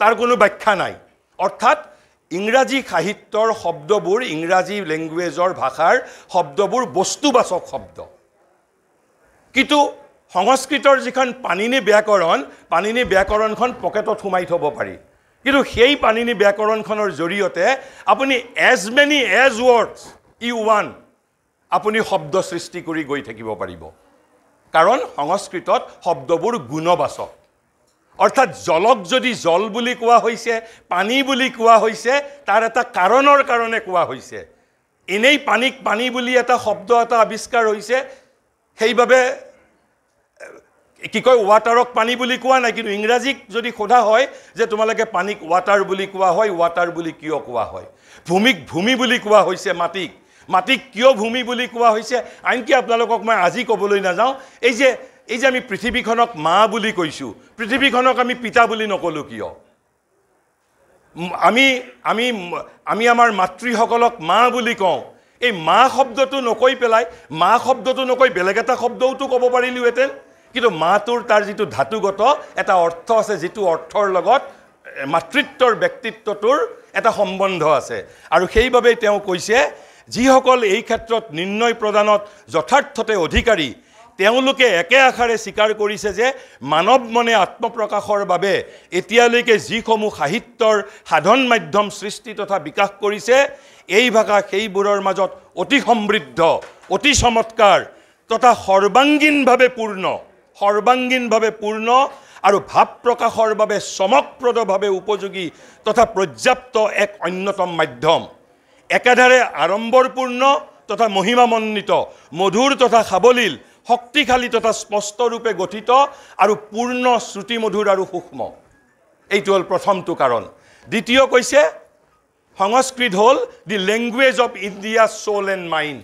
তাৰ কোনো ব্যাখ্যা নাই অৰ্থাৎ ইংৰাজী সাহিত্যৰ শব্দবোৰ ইংৰাজী লেংগুৱেজৰ ভাষাৰ শব্দবোৰ বস্তুবাচক শব্দ কিন্তু সংস্কৃতৰ যিখন পাণিনি ব্যাকৰণখন পকেটত সোমাই থব পাৰি কিন্তু সেই পাণিনি ব্যাকৰণখনৰ জৰিয়তে আপুনি as many as words you want আপুনি শব্দ সৃষ্টি কৰি গৈ থাকিব পাৰিব কাৰণ সংস্কৃতত শব্দবোৰ গুণবাচক অৰ্থাৎ জলক যদি জল বুলি কোৱা হৈছে পানী বুলি কোৱা হৈছে তাৰ এটা কাৰণৰ কাৰণে কোৱা হৈছে এনেই পানীক পানী বুলি এটা শব্দ এটা আৱিষ্কাৰ হৈছে সেইবাবে কি কয় ওয়াটাৰক পানী বুলি কোৱা নাই কিন্তু ইংৰাজীক যদি সোধা হয় যে তোমালোকে পানীক ওয়াটাৰ বুলি কোৱা হয় ওয়াটাৰ বুলি কিয় কোৱা হয় ভূমিক ভূমি বুলি কোৱা হৈছে মাটিক কিয় ভূমি বুলি কোৱা হৈছে আনকি আপোনালোকক মই আজি ক'বলৈ নাযাওঁ এই যে আমি পৃথিৱীখনক মা বুলি কৈছোঁ পৃথিৱীখনক আমি পিতা বুলি নকলো কিয় আমি আমাৰ মাতৃসকলক মা বুলি কওঁ এই মা শব্দটো নকৈ পেলাই মা শব্দটো নকৈ বেলেগ এটা শব্দওতো ক'ব পাৰিলোহেঁতেন কিন্তু মাটোৰ তাৰ যিটো ধাতুগত এটা অৰ্থ আছে যিটো অৰ্থৰ লগত মাতৃত্বৰ ব্যক্তিত্বটোৰ এটা সম্বন্ধ আছে আৰু সেইবাবে তেওঁ কৈছে যিসকল এই ক্ষেত্ৰত নিৰ্ণয় প্ৰদানত যথাৰ্থতে অধিকাৰী তেওঁলোকে একে আখাৰে স্বীকাৰ কৰিছে যে মানৱ মনে আত্মপ্ৰকাশৰ বাবে এতিয়ালৈকে যিসমূহ সাহিত্যৰ সাধন মাধ্যম সৃষ্টি তথা বিকাশ কৰিছে এই ভাষা সেইবোৰৰ মাজত অতি সমৃদ্ধ অতি চমৎকাৰ তথা সৰ্বাংগীনভাৱে পূৰ্ণ আৰু ভাৱ প্ৰকাশৰ বাবে চমকপ্ৰদভাৱে উপযোগী তথা পৰ্যাপ্ত এক অন্যতম মাধ্যম একাধাৰে আড়ম্বৰপূৰ্ণ তথা মহিমামণ্ডিত মধুৰ তথা সাৱলীল শক্তিশালী তথা স্পষ্ট ৰূপে গঠিত আৰু পূৰ্ণ শ্ৰুতিমধুৰ আৰু সূক্ষ্ম এইটো হ'ল প্ৰথমটো কাৰণ দ্বিতীয় কৈছে সংস্কৃত হ'ল the language of India soul and mind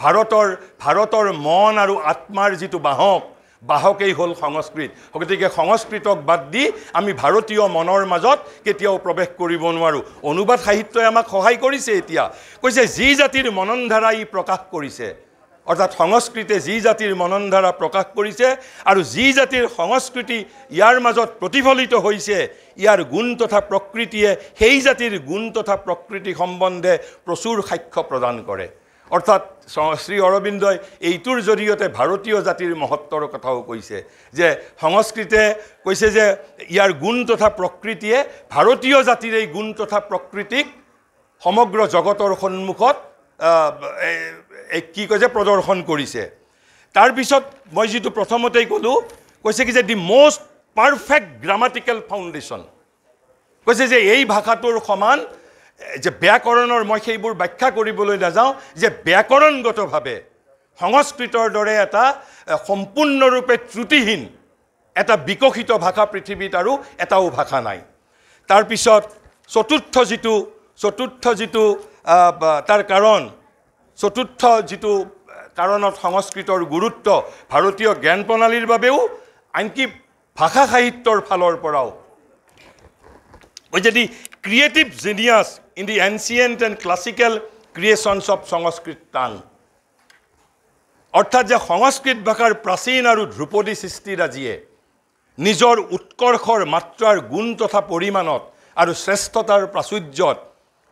ভাৰতৰ মন আৰু আত্মাৰ যিটো বাহকেই হ'ল সংস্কৃত গতিকে সংস্কৃতক বাদ দি আমি ভাৰতীয় মনৰ মাজত কেতিয়াও প্ৰৱেশ কৰিব নোৱাৰোঁ অনুবাদ সাহিত্যই আমাক সহায় কৰিছে এতিয়া কৈছে যি জাতিৰ মননধাৰা ই প্ৰকাশ কৰিছে অৰ্থাৎ সংস্কৃতে যি জাতিৰ মননধাৰা প্ৰকাশ কৰিছে আৰু যি জাতিৰ সংস্কৃতি ইয়াৰ মাজত প্ৰতিফলিত হৈছে ইয়াৰ গুণ তথা প্ৰকৃতিয়ে সেই জাতিৰ গুণ তথা প্ৰকৃতি সম্বন্ধে প্ৰচুৰ সাক্ষ্য প্ৰদান কৰে অৰ্থাৎ শ্ৰী অৰবিন্দই এইটোৰ জৰিয়তে ভাৰতীয় জাতিৰ মহত্বৰ কথাও কৈছে যে সংস্কৃতে কৈছে যে ইয়াৰ গুণ তথা প্ৰকৃতিয়ে ভাৰতীয় জাতিৰ এই গুণ তথা প্ৰকৃতিক সমগ্ৰ জগতৰ সন্মুখত কি কৈছে প্ৰদৰ্শন কৰিছে তাৰ পিছত মই যেটো প্ৰথমতেই কলো কৈছে কি যে দি মোস্ট পাৰফেক্ট গ্ৰামাটিক্যাল ফাউন্ডেশন কৈছে যে এই ভাষাটোৰ সমান যে ব্যাকৰণৰ মই সেইবোৰ ব্যাখ্যা কৰিবলৈ নাযাওঁ যে ব্যাকৰণগতভাৱে সংস্কৃতৰ দৰে এটা সম্পূৰ্ণৰূপে ত্ৰুটিহীন এটা বিকশিত ভাষা পৃথিৱীত আৰু এটাও ভাষা নাই তাৰ পিছত চতুৰ্থ যিটো তাৰ চতুৰ্থ যিটো কাৰণত সংস্কৃতৰ গুৰুত্ব ভাৰতীয় জ্ঞান প্ৰণালীৰ বাবেও আনকি ভাষা সাহিত্যৰ ফালৰ পৰাও যদি creative genius in the ancient and classical creations of Sanskrit tongue অৰ্থাৎ যে সংস্কৃত ভাষাৰ প্ৰাচীন আৰু ধ্ৰুপদী সৃষ্টিৰাজিয়ে নিজৰ উৎকৰ্ষৰ মাত্ৰাৰ গুণ তথা পৰিমাণত আৰু শ্ৰেষ্ঠতাৰ প্ৰাচুৰ্যত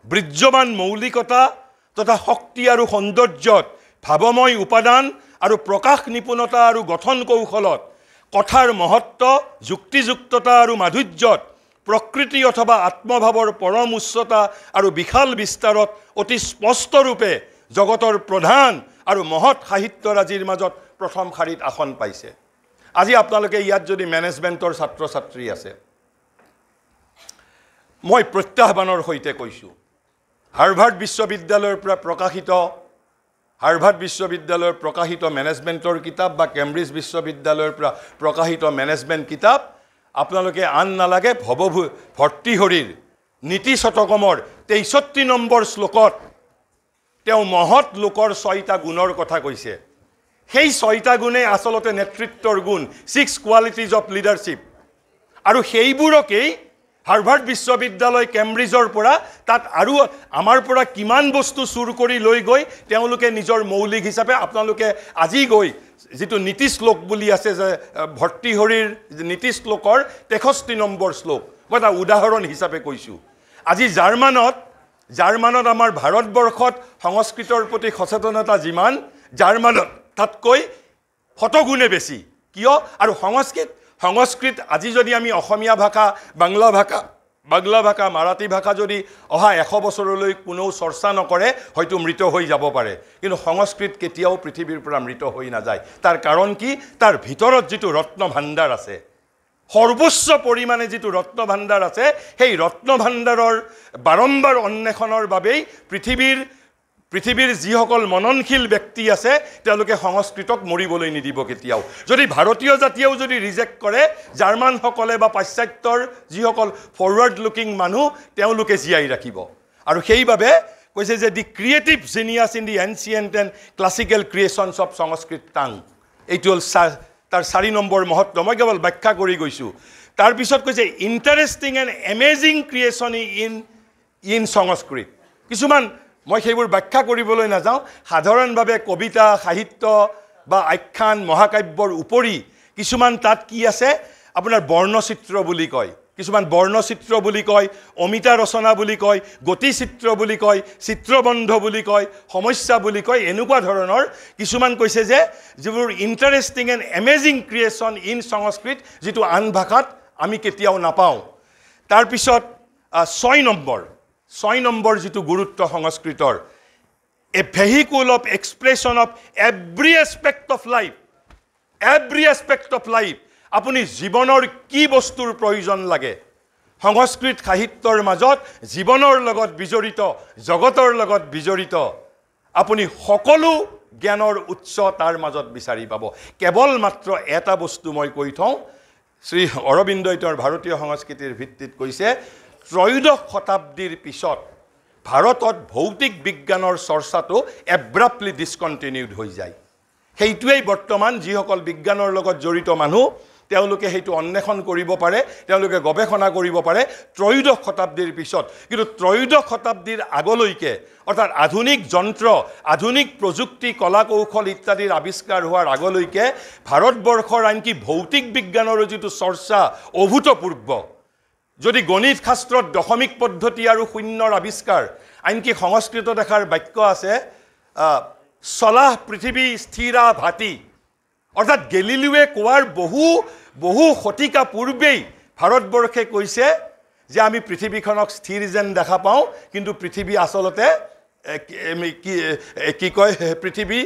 বৃজ্যমান মৌলিকতা তথা শক্তি আৰু সৌন্দৰ্যত ভাৱময় উপাদান আৰু প্ৰকাশ নিপুণতা আৰু গঠন কৌশলত কথাৰ মহত্ব যুক্তিযুক্ততা আৰু মাধুৰ্যত প্ৰকৃতি অথবা আত্মভাৱৰ পৰম উচ্চতা আৰু বিশাল বিস্তাৰত অতি স্পষ্টৰূপে জগতৰ প্ৰধান আৰু মহৎ সাহিত্যৰাজিৰ মাজত প্ৰথম শাৰীত আসন পাইছে আজি আপোনালোকে ইয়াত যদি মেনেজমেণ্টৰ ছাত্ৰ ছাত্ৰী আছে মই প্ৰত্যাহ্বানৰ সৈতে কৈছো হাৰ্ভাৰ্ড বিশ্ববিদ্যালয়ৰ পৰা প্ৰকাশিত মেনেজমেণ্টৰ কিতাপ বা কেম্ব্ৰিজ বিশ্ববিদ্যালয়ৰ পৰা প্ৰকাশিত মেনেজমেণ্ট কিতাপ আপোনালোকে আন নালাগে ভৰ্তৃহৰিৰ নীতি শতকমৰ 63 নম্বৰ শ্লোকত তেওঁ মহৎ লোকৰ 6টা গুণৰ কথা কৈছে সেই 6টা গুণে আসলতে নেতৃত্বৰ গুণ 6 কোৱালিটিজ অফ লিডাৰশ্বিপ আৰু সেইবোৰকেই হাৰ্ভাৰ্ড বিশ্ববিদ্যালয় কেম্ব্ৰিজৰ পৰা তাত আৰু আমাৰ পৰা কিমান বস্তু চুৰ কৰি লৈ গৈ তেওঁলোকে নিজৰ মৌলিক হিচাপে আপোনালোকে আজি গৈ যেটো নীতি শ্লোক বুলি আছে যে ভৰ্তৃহৰিৰ নীতি শ্লোকৰ 63 নম্বৰ শ্লোক মই এটা উদাহৰণ হিচাপে কৈছো আজি জাৰ্মানত আমাৰ ভাৰতবৰ্ষত সংস্কৃতৰ প্ৰতি সচেতনতা যিমান জাৰ্মানত তাতকৈ শতগুণে বেছি কিয় আৰু সংস্কৃত আজি যদি আমি অসমীয়া ভাষা বাংলা ভাষা মাৰাঠী ভাষা যদি অহা 100 বছৰলৈ কোনো চৰ্চা নকৰে হয়তো মৃত হৈ যাব পাৰে কিন্তু সংস্কৃত কেতিয়াও পৃথিৱীৰ পৰা মৃত হৈ নাযায় তাৰ কাৰণ কি তাৰ ভিতৰত যিটো ৰত্ন ভাণ্ডাৰ আছে সৰ্বোচ্চ পৰিমাণে যিটো ৰত্ন ভাণ্ডাৰ আছে সেই ৰত্ন ভাণ্ডাৰৰ বাৰম্বাৰ অন্বেষণৰ বাবেই পৃথিৱীৰ যিসকল মননশীল ব্যক্তি আছে তেওঁলোকে সংস্কৃতক মৰিবলৈ নিদিব কেতিয়াও যদি ভাৰতীয় জাতিয়েও যদি ৰিজেক্ট কৰে জাৰ্মানসকলে বা পাশ্চাত্যৰ যিসকল ফৰৱাৰ্ড লুকিং মানুহ তেওঁলোকে জিয়াই ৰাখিব আৰু সেইবাবে কৈছে যে the creative genius in the ancient and classical creations of Sanskrit tongue এইটো হ'ল তাৰ 4 নম্বৰ মহত্ব মই কেৱল ব্যাখ্যা কৰি গৈছো তাৰ পিছত কৈছে interesting and amazing creation in Sanskrit কিছুমান মই সেইবোৰ ব্যাখ্যা কৰিবলৈ নাযাওঁ সাধাৰণভাৱে কবিতা সাহিত্য বা আখ্যান মহাকাব্যৰ উপৰি কিছুমান তাত কি আছে আপোনাৰ বৰ্ণচিত্ৰ বুলি কয় কিছুমান বৰ্ণচিত্ৰ বুলি কয় অমিতা ৰচনা বুলি কয় গতিচিত্ৰ বুলি কয় চিত্ৰবন্ধ বুলি কয় সমস্যা বুলি কয় এনেকুৱা ধৰণৰ কিছুমান কৈছে যে যিবোৰ interesting and amazing creation in Sanskrit যেটো আন ভাষাত আমি কেতিয়াও নাপাওঁ তাৰ পিছত 6 নম্বৰ যেটো গুৰুত্ব সংস্কৃতৰ a vehicle of expression of every aspect of life আপুনি জীৱনৰ কি বস্তুৰ প্ৰয়োজন লাগে সংস্কৃত সাহিত্যৰ মাজত জীৱনৰ লগত বিজড়িত জগতৰ লগত বিজড়িত আপুনি সকলো জ্ঞানৰ উৎস তাৰ মাজত বিচাৰি পাব কেৱল মাত্ৰ এটা বস্তু মই কৈ থওঁ শ্ৰী অৰবিন্দই তেওঁৰ ভাৰতীয় সংস্কৃতিৰ ভিত্তিত কৈছে ত্ৰয়োদশ শতাব্দীৰ পিছত ভাৰতত ভৌতিক বিজ্ঞানৰ চৰ্চাটো এব্ৰাপ্টলি ডিছকণ্টিনিউড হৈ যায় সেইটোৱেই বৰ্তমান যিসকল বিজ্ঞানৰ লগত জড়িত মানুহ তেওঁলোকে সেইটো অন্বেষণ কৰিব পাৰে তেওঁলোকে গৱেষণা কৰিব পাৰে ত্ৰয়োদশ শতাব্দীৰ পিছত কিন্তু ত্ৰয়োদশ শতাব্দীৰ আগলৈকে অৰ্থাৎ আধুনিক যন্ত্ৰ আধুনিক প্ৰযুক্তি কলা কৌশল ইত্যাদিৰ আৱিষ্কাৰ হোৱাৰ আগলৈকে ভাৰতবৰ্ষৰ আনকি ভৌতিক বিজ্ঞানৰ যিটো চৰ্চা অভূতপূৰ্ব যদি গণিত শাস্ত্ৰত দশমিক পদ্ধতি আৰু শূন্যৰ আৱিষ্কাৰ আনকি সংস্কৃতত এষাৰ বাক্য আছে চলাহ পৃথিৱী স্থিৰা ভাতি অৰ্থাৎ গেলিলিওৱে কোৱাৰ বহু শতিকা পূৰ্বেই ভাৰতবৰ্ষে কৈছে যে আমি পৃথিৱীখনক স্থিৰ যেন দেখা পাওঁ কিন্তু পৃথিৱী আচলতে কি কয় পৃথিৱী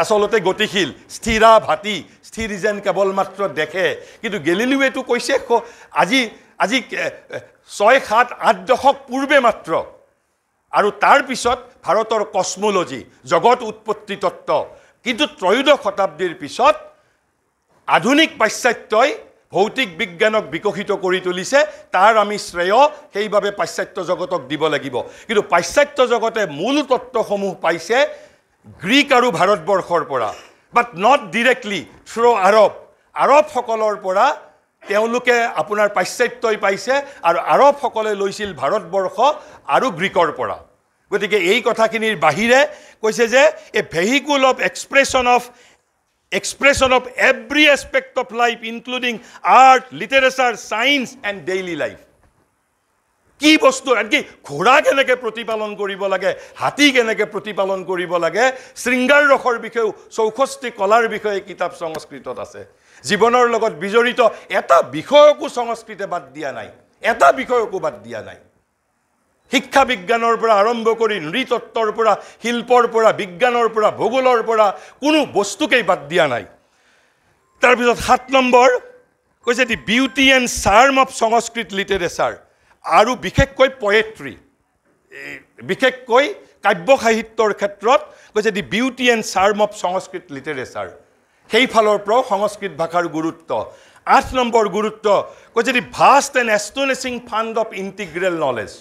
আচলতে গতিশীল স্থিৰা ভাতি স্থিৰ যেন কেৱল মাত্ৰ দেখে কিন্তু গেলিলিওৱেটো কৈছে আজি 6-7-8 দশক পূৰ্বে মাত্ৰ আৰু তাৰ পিছত ভাৰতৰ কসমোলজি জগত উৎপত্তি তত্ত্ব কিন্তু ত্ৰয়োদশ শতাব্দীৰ পিছত আধুনিক পাশ্চাত্যই ভৌতিক বিজ্ঞানক বিকশিত কৰি তুলিছে তাৰ আমি শ্ৰেয় সেইভাবে পাশ্চাত্য জগতক দিব লাগিব কিন্তু পাশ্চাত্য জগতে মূল তত্ত্বসমূহ পাইছে গ্ৰীক আৰু ভাৰতবৰ্ষৰ পৰা বাট নট ডিৰেক্টলি থ্ৰু আৰবসকলৰ পৰা তেওঁলোকে আপোনাৰ পাশ্চাত্যই পাইছে আৰু আৰবসকলে লৈছিল ভাৰতবৰ্ষ আৰু গ্ৰীকৰ পৰা গতিকে এই কথাখিনিৰ বাহিৰে কৈছে যে a vehicle of expression of every aspect of life including art literature science and daily life কি বস্তু আনকি ঘোড়া কেনেকৈ প্ৰতিপালন কৰিব লাগে হাতী কেনেকৈ প্ৰতিপালন কৰিব লাগে শৃংগাৰ ৰসৰ বিষয়ে 64 কলাৰ বিষয়ে কিতাপ সংস্কৃতত আছে জীৱনৰ লগত বিজড়িত এটা বিষয়কো সংস্কৃতে বাদ দিয়া নাই এটা বিষয়কো বাদ দিয়া নাই শিক্ষা বিজ্ঞানৰ পৰা আৰম্ভ কৰি নৃতত্বৰ পৰা শিল্পৰ পৰা বিজ্ঞানৰ পৰা ভূগোলৰ পৰা কোনো বস্তুকেই বাদ দিয়া নাই তাৰ পিছত 7 নম্বৰ কৈছে দি beauty and charm of Sanskrit literature আৰু বিশেষকৈ পোয়েট্ৰি বিশেষকৈ কাব্য সাহিত্যৰ ক্ষেত্ৰত কৈছে দি beauty and charm of Sanskrit literature সেই ফালৰ পৰা সংস্কৃত ভাষাৰ গুৰুত্ব 8 নম্বৰ গুৰুত্ব কৈছে the vast and astonishing fund of integral knowledge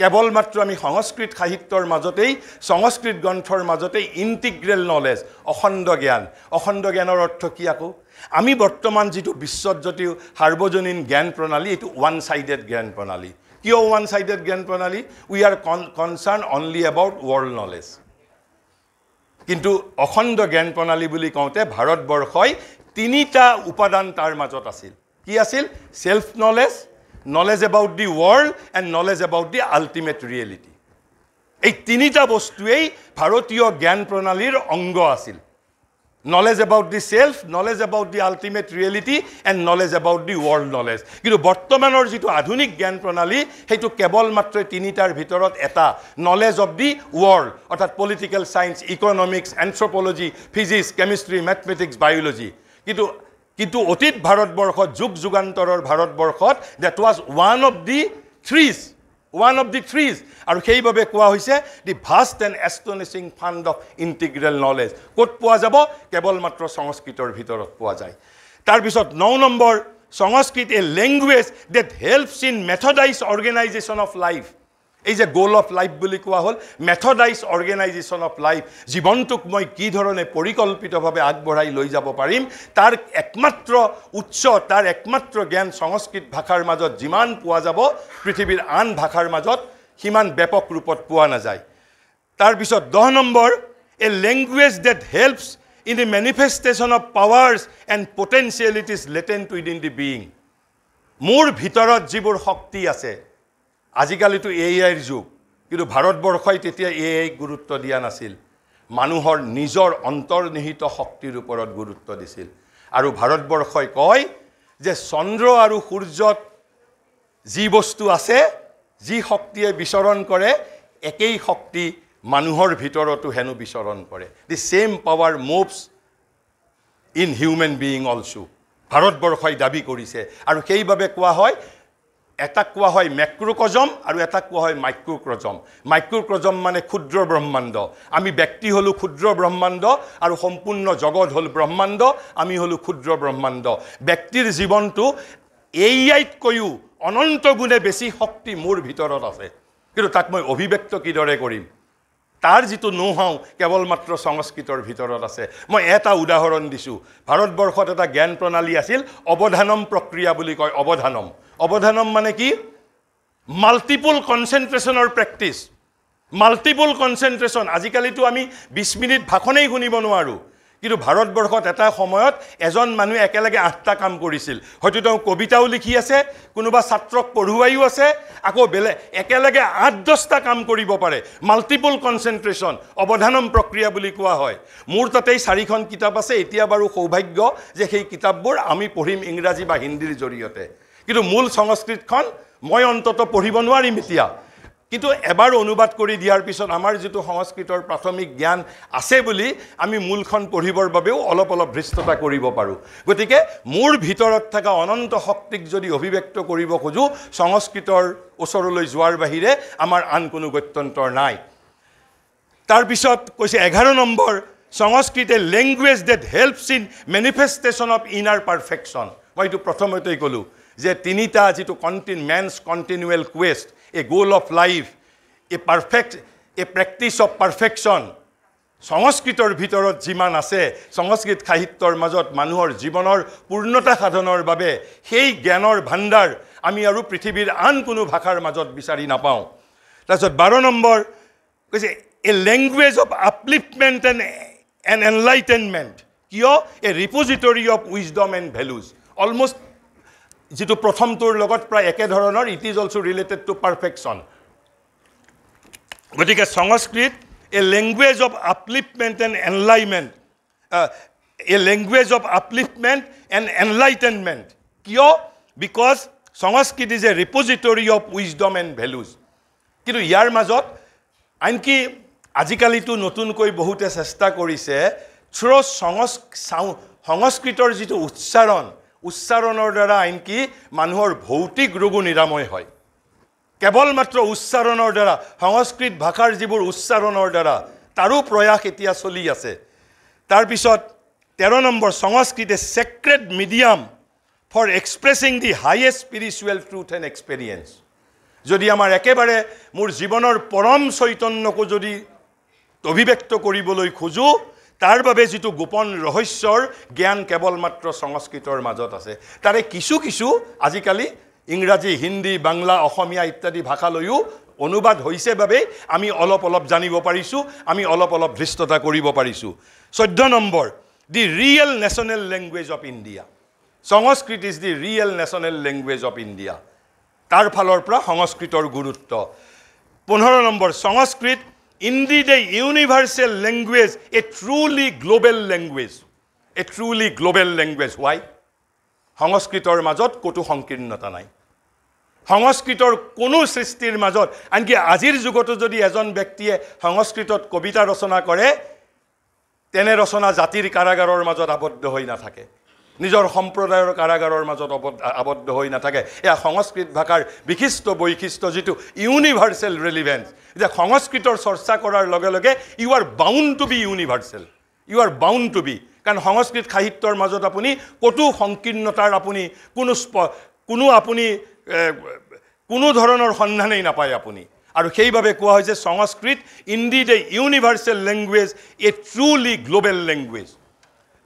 কেৱল মাত্ৰ আমি সংস্কৃত সাহিত্যৰ মাজতেই সংস্কৃত গ্ৰন্থৰ মাজতেই ইণ্টিগ্ৰেল নলেজ অখণ্ড জ্ঞানৰ অৰ্থ কি আকৌ আমি বৰ্তমান যিটো বিশ্বত যদিও সাৰ্বজনীন জ্ঞান প্ৰণালী এইটো ওৱান সাইডেড জ্ঞান প্ৰণালী কিয় ওৱান সাইডেড জ্ঞান প্ৰণালী we are concern only about world knowledge কিন্তু অখণ্ড জ্ঞান প্ৰণালী বুলি কওঁতে ভাৰতবৰ্ষই 3টা উপাদান তাৰ মাজত আছিল কি আছিল self knowledge knowledge about the world and knowledge about the ultimate reality এই 3টা বস্তুৱেই ভাৰতীয় জ্ঞান প্ৰণালীৰ অংগ আছিল knowledge about the self knowledge about the ultimate reality and knowledge about the world knowledge কিন্তু বৰ্তমানৰ যেটো আধুনিক জ্ঞান প্ৰণালী হেতু কেৱল মাত্ৰ 3টাৰ ভিতৰত এটা knowledge of the world অৰ্থাৎ political science economics anthropology physics chemistry mathematics biology কিন্তু অতীত ভাৰতবৰ্ষত যুগান্তৰৰ ভাৰতবৰ্ষত that was one of the threes আৰু সেইভাবে কোৱা হৈছে the vast and astonishing fund of integral knowledge ক'ত পোৱা যাব কেৱল মাত্ৰ সংস্কৃতৰ ভিতৰত পোৱা যায় তাৰ পিছত 9 number Sanskrit a language that helps in methodized organization of life এই যে গোল অফ লাইফ বুলি কোৱা হল মেথডাইজ অৰ্গানাইজেশ্যন অফ লাইফ জীৱনটোক মই কি ধৰণে পৰিকল্পিতভাৱে আগবঢ়াই লৈ যাব পাৰিম তাৰ একমাত্ৰ উৎস তাৰ একমাত্ৰ জ্ঞান সংস্কৃত ভাষাৰ মাজত যিমান পোৱা যাব পৃথিৱীৰ আন ভাষাৰ মাজত সিমান ব্যাপক ৰূপত পোৱা নাযায় তাৰ পিছত 10 number a language that helps in the manifestation of powers and potentialities latent within the being মোৰ ভিতৰত যিবোৰ শক্তি আছে আজিকালিতো এআইৰ যুগ কিন্তু ভাৰতবৰ্ষই তেতিয়া এআই গুৰুত্ব দিয়া নাছিল মানুহৰ নিজৰ অন্তৰ্নিহিত শক্তিৰ ওপৰত গুৰুত্ব দিছিল আৰু ভাৰতবৰ্ষই কয় যে চন্দ্ৰ আৰু সূৰ্যত যি বস্তু আছে যি শক্তিয়ে বিচৰণ কৰে একেই শক্তি মানুহৰ ভিতৰতো হেনু বিচৰণ কৰে the same power moves in human being also ভাৰতবৰ্ষই দাবী কৰিছে আৰু সেইভাবে কোৱা হয় এটা কোৱা হয় ম্যাক্ৰোকজম আৰু এটা কোৱা হয় মাইক্ৰোকজম মানে ক্ষুদ্ৰ ব্ৰহ্মাণ্ড আমি ব্যক্তি হলো ক্ষুদ্ৰ ব্ৰহ্মাণ্ড আৰু সম্পূৰ্ণ জগত হল ব্ৰহ্মাণ্ড আমি হলো ক্ষুদ্ৰ ব্ৰহ্মাণ্ড ব্যক্তিৰ জীৱনটো এইয়াইত কৈও অনন্ত গুণে বেছি শক্তি মোৰ ভিতৰত আছে কিন্তু তাক মই অভিব্যক্ত কিদৰে কৰিম তাৰ যিটো নোহাও কেৱল মাত্ৰ সংস্কৃতৰ ভিতৰত আছে মই এটা উদাহৰণ দিছোঁ ভাৰতবৰ্ষত এটা জ্ঞান প্ৰণালী আছিল অৱধানম প্ৰক্ৰিয়া বুলি কয় অৱধানম মানে কি মাল্টিপল কনচেন্ট্ৰেশ্যনৰ প্ৰেক্টিছ মাল্টিপল কনচেন্ট্ৰেশ্যন আজিকালিতো আমি 20 মিনিট ভাষণেই শুনিব নোৱাৰোঁ কিন্তু ভাৰতবৰ্ষত এটা সময়ত এজন মানুহ একেলগে 8টা কাম কৰিছিল হয়তো তেওঁ কবিতাও লিখি আছে কোনোবা ছাত্ৰক পঢ়ুৱাইও আছে আকৌ বেলে একেলগে 8-10টা কাম কৰিব পাৰে মাল্টিপল কনচেন্ট্ৰেশ্যন অৱধানম প্ৰক্ৰিয়া বুলি কোৱা হয় মোৰ তাতেই 4খন কিতাপ আছে এতিয়া বাৰু সৌভাগ্য যে সেই কিতাপবোৰ আমি পঢ়িম ইংৰাজী বা হিন্দীৰ জৰিয়তে কিন্তু মূল সংস্কৃতখন মই অন্তত পঢ়িব নোৱাৰিম এতিয়া কিন্তু এবাৰ অনুবাদ কৰি দিয়াৰ পিছত আমাৰ যেটো সংস্কৃতৰ প্ৰাথমিক জ্ঞান আছে বুলি আমি মূলখন পঢ়িবৰ বাবেও অলপ ধৃষ্টতা কৰিব পাৰো গতিকে মোৰ ভিতৰত থকা অনন্ত শক্তিক যদি অভিব্যক্ত কৰিব খোজো সংস্কৃতৰ ওচৰলৈ যোৱাৰ বাহিৰে আমাৰ আন কোনো গত্যন্তৰ নাই তাৰ পিছত কৈছে 11 number Sanskrit a language that helps in manifestation of inner perfection মই এইটো প্ৰথমতেই কলো যে তিনিটা যেটো man's continual quest a goal of life a practice of perfection সংস্কৃতৰ ভিতৰত যিমান আছে সংস্কৃত সাহিত্যৰ মাজত মানুহৰ জীৱনৰ পূৰ্ণতা সাধনৰ বাবে সেই জ্ঞানৰ ভাণ্ডাৰ আমি আৰু পৃথিৱীৰ আন কোনো ভাষাৰ মাজত বিচাৰি নাপাওঁ তাৰপিছত 12 নম্বৰ কৈছে a language of upliftment and enlightenment কিয় a repository of wisdom and values almost যেটো প্ৰথমটোৰ লগত প্ৰায় একে ধৰণৰ it is also related to perfection গতিকে Sanskrit a language of upliftment and enlightenment a language of upliftment and enlightenment কিয় because Sanskrit is a repository of wisdom and values কিন্তু ইয়াৰ মাজত আনকি আজিকালিতো নতুনকৈ বহুতে চেষ্টা কৰিছে থ্ৰু সংস্কৃতৰ যেটো উচ্চাৰণৰ দ্বাৰা আনকি মানুহৰ ভৌতিক ৰোগ নিৰাময় হয় কেৱল মাত্ৰ উচ্চাৰণৰ দ্বাৰা সংস্কৃত ভাষাৰ যিবোৰ উচ্চাৰণৰ দ্বাৰা তাৰো প্ৰয়াস এতিয়া চলি আছে তাৰ পিছত 13 number Sanskrit a sacred medium for expressing the highest spiritual truth and experience যদি আমাৰ একেবাৰে মোৰ জীৱনৰ পৰম চৈতন্যকো যদি অভিব্যক্ত কৰিবলৈ খোজো তাৰ বাবে যেটো গোপন ৰহস্যৰ জ্ঞান কেৱল মাত্ৰ সংস্কৃতৰ মাজত আছে তাৰে কিছু আজিকালি ইংৰাজী হিন্দী বাংলা অসমীয়া ইত্যাদি ভাষালৈও অনুবাদ হৈছে বাবে আমি অলপ জানিব পাৰিছো আমি অলপ ধৃষ্টতা কৰিব পাৰিছো 14 number the real national language of India Sanskrit is the real national language of India তাৰ ফালৰ পৰা সংস্কৃতৰ গুৰুত্ব 15 number Sanskrit indeed a universal language a truly global language why সংস্কৃতৰ মাজত কতো সংকীৰ্ণতা নাই সংস্কৃতৰ কোনো সৃষ্টিৰ মাজত আনকি আজিৰ যুগতো যদি এজন ব্যক্তিয়ে সংস্কৃতত কবিতা ৰচনা কৰে তেনে ৰচনা জাতিৰ কাৰাগাৰৰ মাজত আবদ্ধ হৈ নাথাকে নিজৰ সম্প্ৰদায়ৰ কাৰাগাৰৰ মাজত আবদ্ধ হৈ নাথাকে এয়া সংস্কৃত ভাষাৰ বিশিষ্ট বৈশিষ্ট্য যেটো ইউনিভাৰ্সেল ৰিলেভেন্স যে সংস্কৃতৰ চৰ্চা কৰাৰ লগে লগে you are bound to be universal কাৰণ সংস্কৃত সাহিত্যৰ মাজত আপুনি কতো সংকীৰ্ণতাৰ আপুনি কোনো ধৰণৰ সন্ধানেই নাপায় আপুনি আৰু সেইভাবে কোৱা হৈছে Sanskrit indeed a universal language a truly global language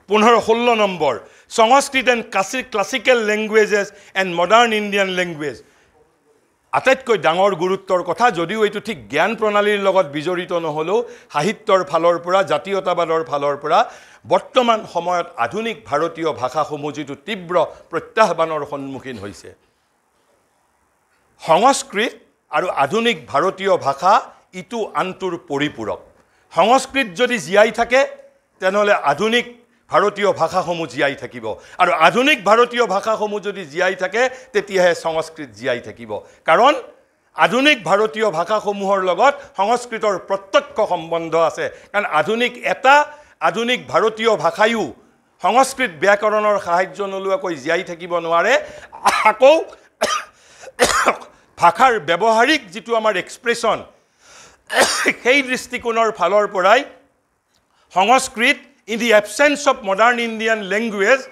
15-16 number Sanskrit and classical languages and modern Indian language আটাইতকৈ ডাঙৰ গুৰুত্বৰ কথা যদিও এইটো ঠিক জ্ঞান প্ৰণালীৰ লগত বিজড়িত নহলেও সাহিত্যৰ ফালৰ পৰা জাতীয়তাবাদৰ ফালৰ পৰা বৰ্তমান সময়ত আধুনিক ভাৰতীয় ভাষাসমূহ যেটো তীব্ৰ প্ৰত্যাহ্বানৰ সন্মুখীন হৈছে সংস্কৃত আৰু আধুনিক ভাৰতীয় ভাষা ইটো আনটোৰ পৰিপূৰক সংস্কৃত যদি জীয়াই থাকে তেনেহলে আধুনিক ভাৰতীয় ভাষাসমূহ জীয়াই থাকিব আৰু আধুনিক ভাৰতীয় ভাষাসমূহ যদি জীয়াই থাকে তেতিয়াহে সংস্কৃত জীয়াই থাকিব কাৰণ আধুনিক ভাৰতীয় ভাষাসমূহৰ লগত সংস্কৃতৰ প্ৰত্যক্ষ সম্বন্ধ আছে কাৰণ আধুনিক ভাৰতীয় ভাষায়ো সংস্কৃত ব্যাকৰণৰ সাহায্য নলোৱাকৈ জীয়াই থাকিব নোৱাৰে আকৌ ভাষাৰ ব্যৱহাৰিক যেটো আমাৰ এক্সপ্ৰেছন সেই দৃষ্টিকোণৰ ফালৰ পৰাই সংস্কৃত in the absence of modern Indian language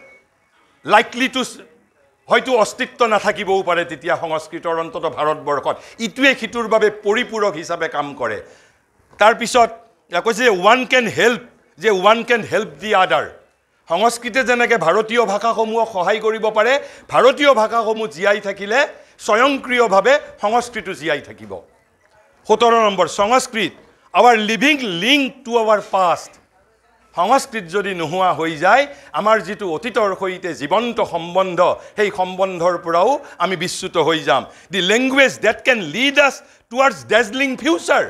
likely to হয়তো অস্তিত্ব নাথাকিবও পাৰে তেতিয়া সংস্কৃতৰ অন্তত ভাৰতবৰ্ষত ইটোৱে সিটোৰ বাবে পৰিপূৰক হিচাপে কাম কৰে তাৰপিছত কৈছে ওৱান কেন হেল্প দি আদাৰ সংস্কৃতে যেনেকৈ ভাৰতীয় ভাষাসমূহক সহায় কৰিব পাৰে ভাৰতীয় ভাষাসমূহ জীয়াই থাকিলে স্বয়ংক্ৰিয়ভাৱে সংস্কৃতো জীয়াই থাকিব 17 number Sanskrit our living link to our past Sanskrit যদি নোহোৱা হৈ যায় আমাৰ যিটো অতীতৰ সৈতে জীৱন্ত সম্বন্ধ সেই সম্বন্ধৰ পৰাও আমি বিচ্যুত হৈ যাম দি লেংগুৱেজ ডেট কেন লিড আছ টুৱাৰ্ডছ ডেজলিং ফিউচাৰ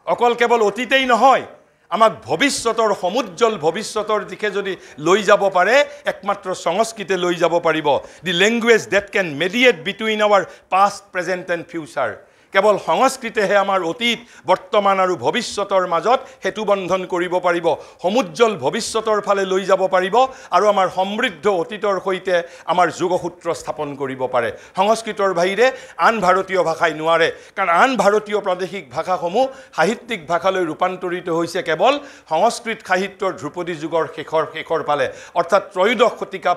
অকল কেৱল অতীতেই নহয় আমাক ভৱিষ্যতৰ সমুজ্জ্বল ভৱিষ্যতৰ দিশে যদি লৈ যাব পাৰে একমাত্ৰ সংস্কৃতে লৈ যাব পাৰিব the language that can mediate between our past present and future কেৱল সংস্কৃতেহে আমাৰ অতীত বৰ্তমান আৰু ভৱিষ্যতৰ মাজত হেতু বন্ধন কৰিব পাৰিব সমুজ্জ্বল ভৱিষ্যতৰ ফালে লৈ যাব পাৰিব আৰু আমাৰ সমৃদ্ধ অতীতৰ সৈতে আমাৰ যোগসূত্ৰ স্থাপন কৰিব পাৰে সংস্কৃতৰ বাহিৰে আন ভাৰতীয় ভাষাই নোৱাৰে কাৰণ আন ভাৰতীয় প্ৰাদেশিক ভাষাসমূহ সাহিত্যিক ভাষালৈ ৰূপান্তৰিত হৈছে কেৱল সংস্কৃত সাহিত্যৰ ধ্ৰুপদী যুগৰ শেষৰ ফালে অৰ্থাৎ ত্ৰয়োদশ শতিকা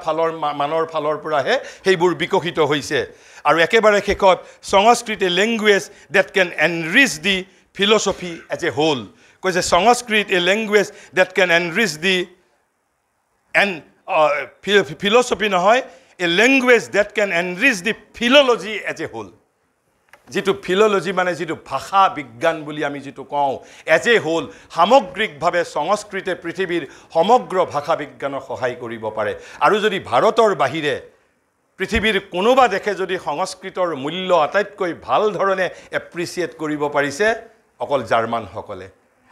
মানৰ ফালৰ পৰাহে সেইবোৰ বিকশিত হৈছে আৰু একেবাৰে শেষত Sanskrit a language that can enrich the philosophy as a whole কৈছে Sanskrit a language that can enrich the philosophy নহয় a language that can enrich the philology as a whole যিটো ফিল'লজি মানে যিটো ভাষা বিজ্ঞান বুলি আমি যিটো কওঁ এজ এ হোল সামগ্ৰিকভাৱে সংস্কৃতে পৃথিৱীৰ সমগ্ৰ ভাষা বিজ্ঞানক সহায় কৰিব পাৰে আৰু যদি ভাৰতৰ বাহিৰে পৃথিৱীৰ কোনোবা দেশে যদি সংস্কৃতৰ মূল্য আটাইতকৈ ভাল ধৰণে এপ্ৰিচিয়েট কৰিব পাৰিছে অকল জাৰ্মানসকলে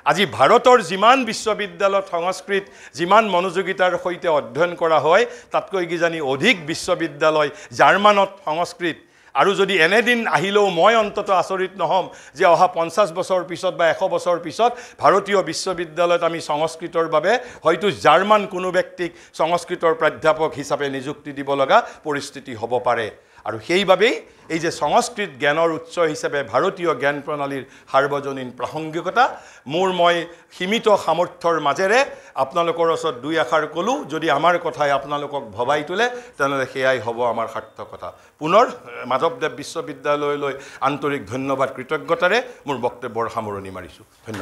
আজি ভাৰতৰ যিমান বিশ্ববিদ্যালয়ত সংস্কৃত যিমান মনোযোগিতাৰ সৈতে অধ্যয়ন কৰা হয় তাতকৈ কিজানি অধিক বিশ্ববিদ্যালয় জাৰ্মানত সংস্কৃত আৰু যদি এনেদিন আহিলেও মই অন্তত আচৰিত নহম যে অহা 50 বছৰ পিছত বা 100 বছৰ পিছত ভাৰতীয় বিশ্ববিদ্যালয়ত আমি সংস্কৃতৰ বাবে হয়তো জাৰ্মান কোনো ব্যক্তিক সংস্কৃতৰ প্ৰাধ্যাপক হিচাপে নিযুক্তি দিব লগা পৰিস্থিতি হ'ব পাৰে আৰু সেইবাবেই এই যে সংস্কৃত জ্ঞানৰ উৎস হিচাপে ভাৰতীয় জ্ঞান প্ৰণালীৰ সাৰ্বজনীন প্ৰাসংগিকতা মই সীমিত সামৰ্থ্যৰ মাজেৰে আপোনালোকৰ ওচৰত দুই আখৰ ক'লো যদি আমাৰ কথাই আপোনালোকক ভবাই তোলে তেনেহ'লে সেয়াই হ'ব আমাৰ সাৰ্থকতা পুনৰ মাধৱদেৱ বিশ্ববিদ্যালয়লৈ আন্তৰিক ধন্যবাদ কৃতজ্ঞতাৰে মোৰ বক্তব্যৰ সামৰণি মাৰিছোঁ ধন্যবাদ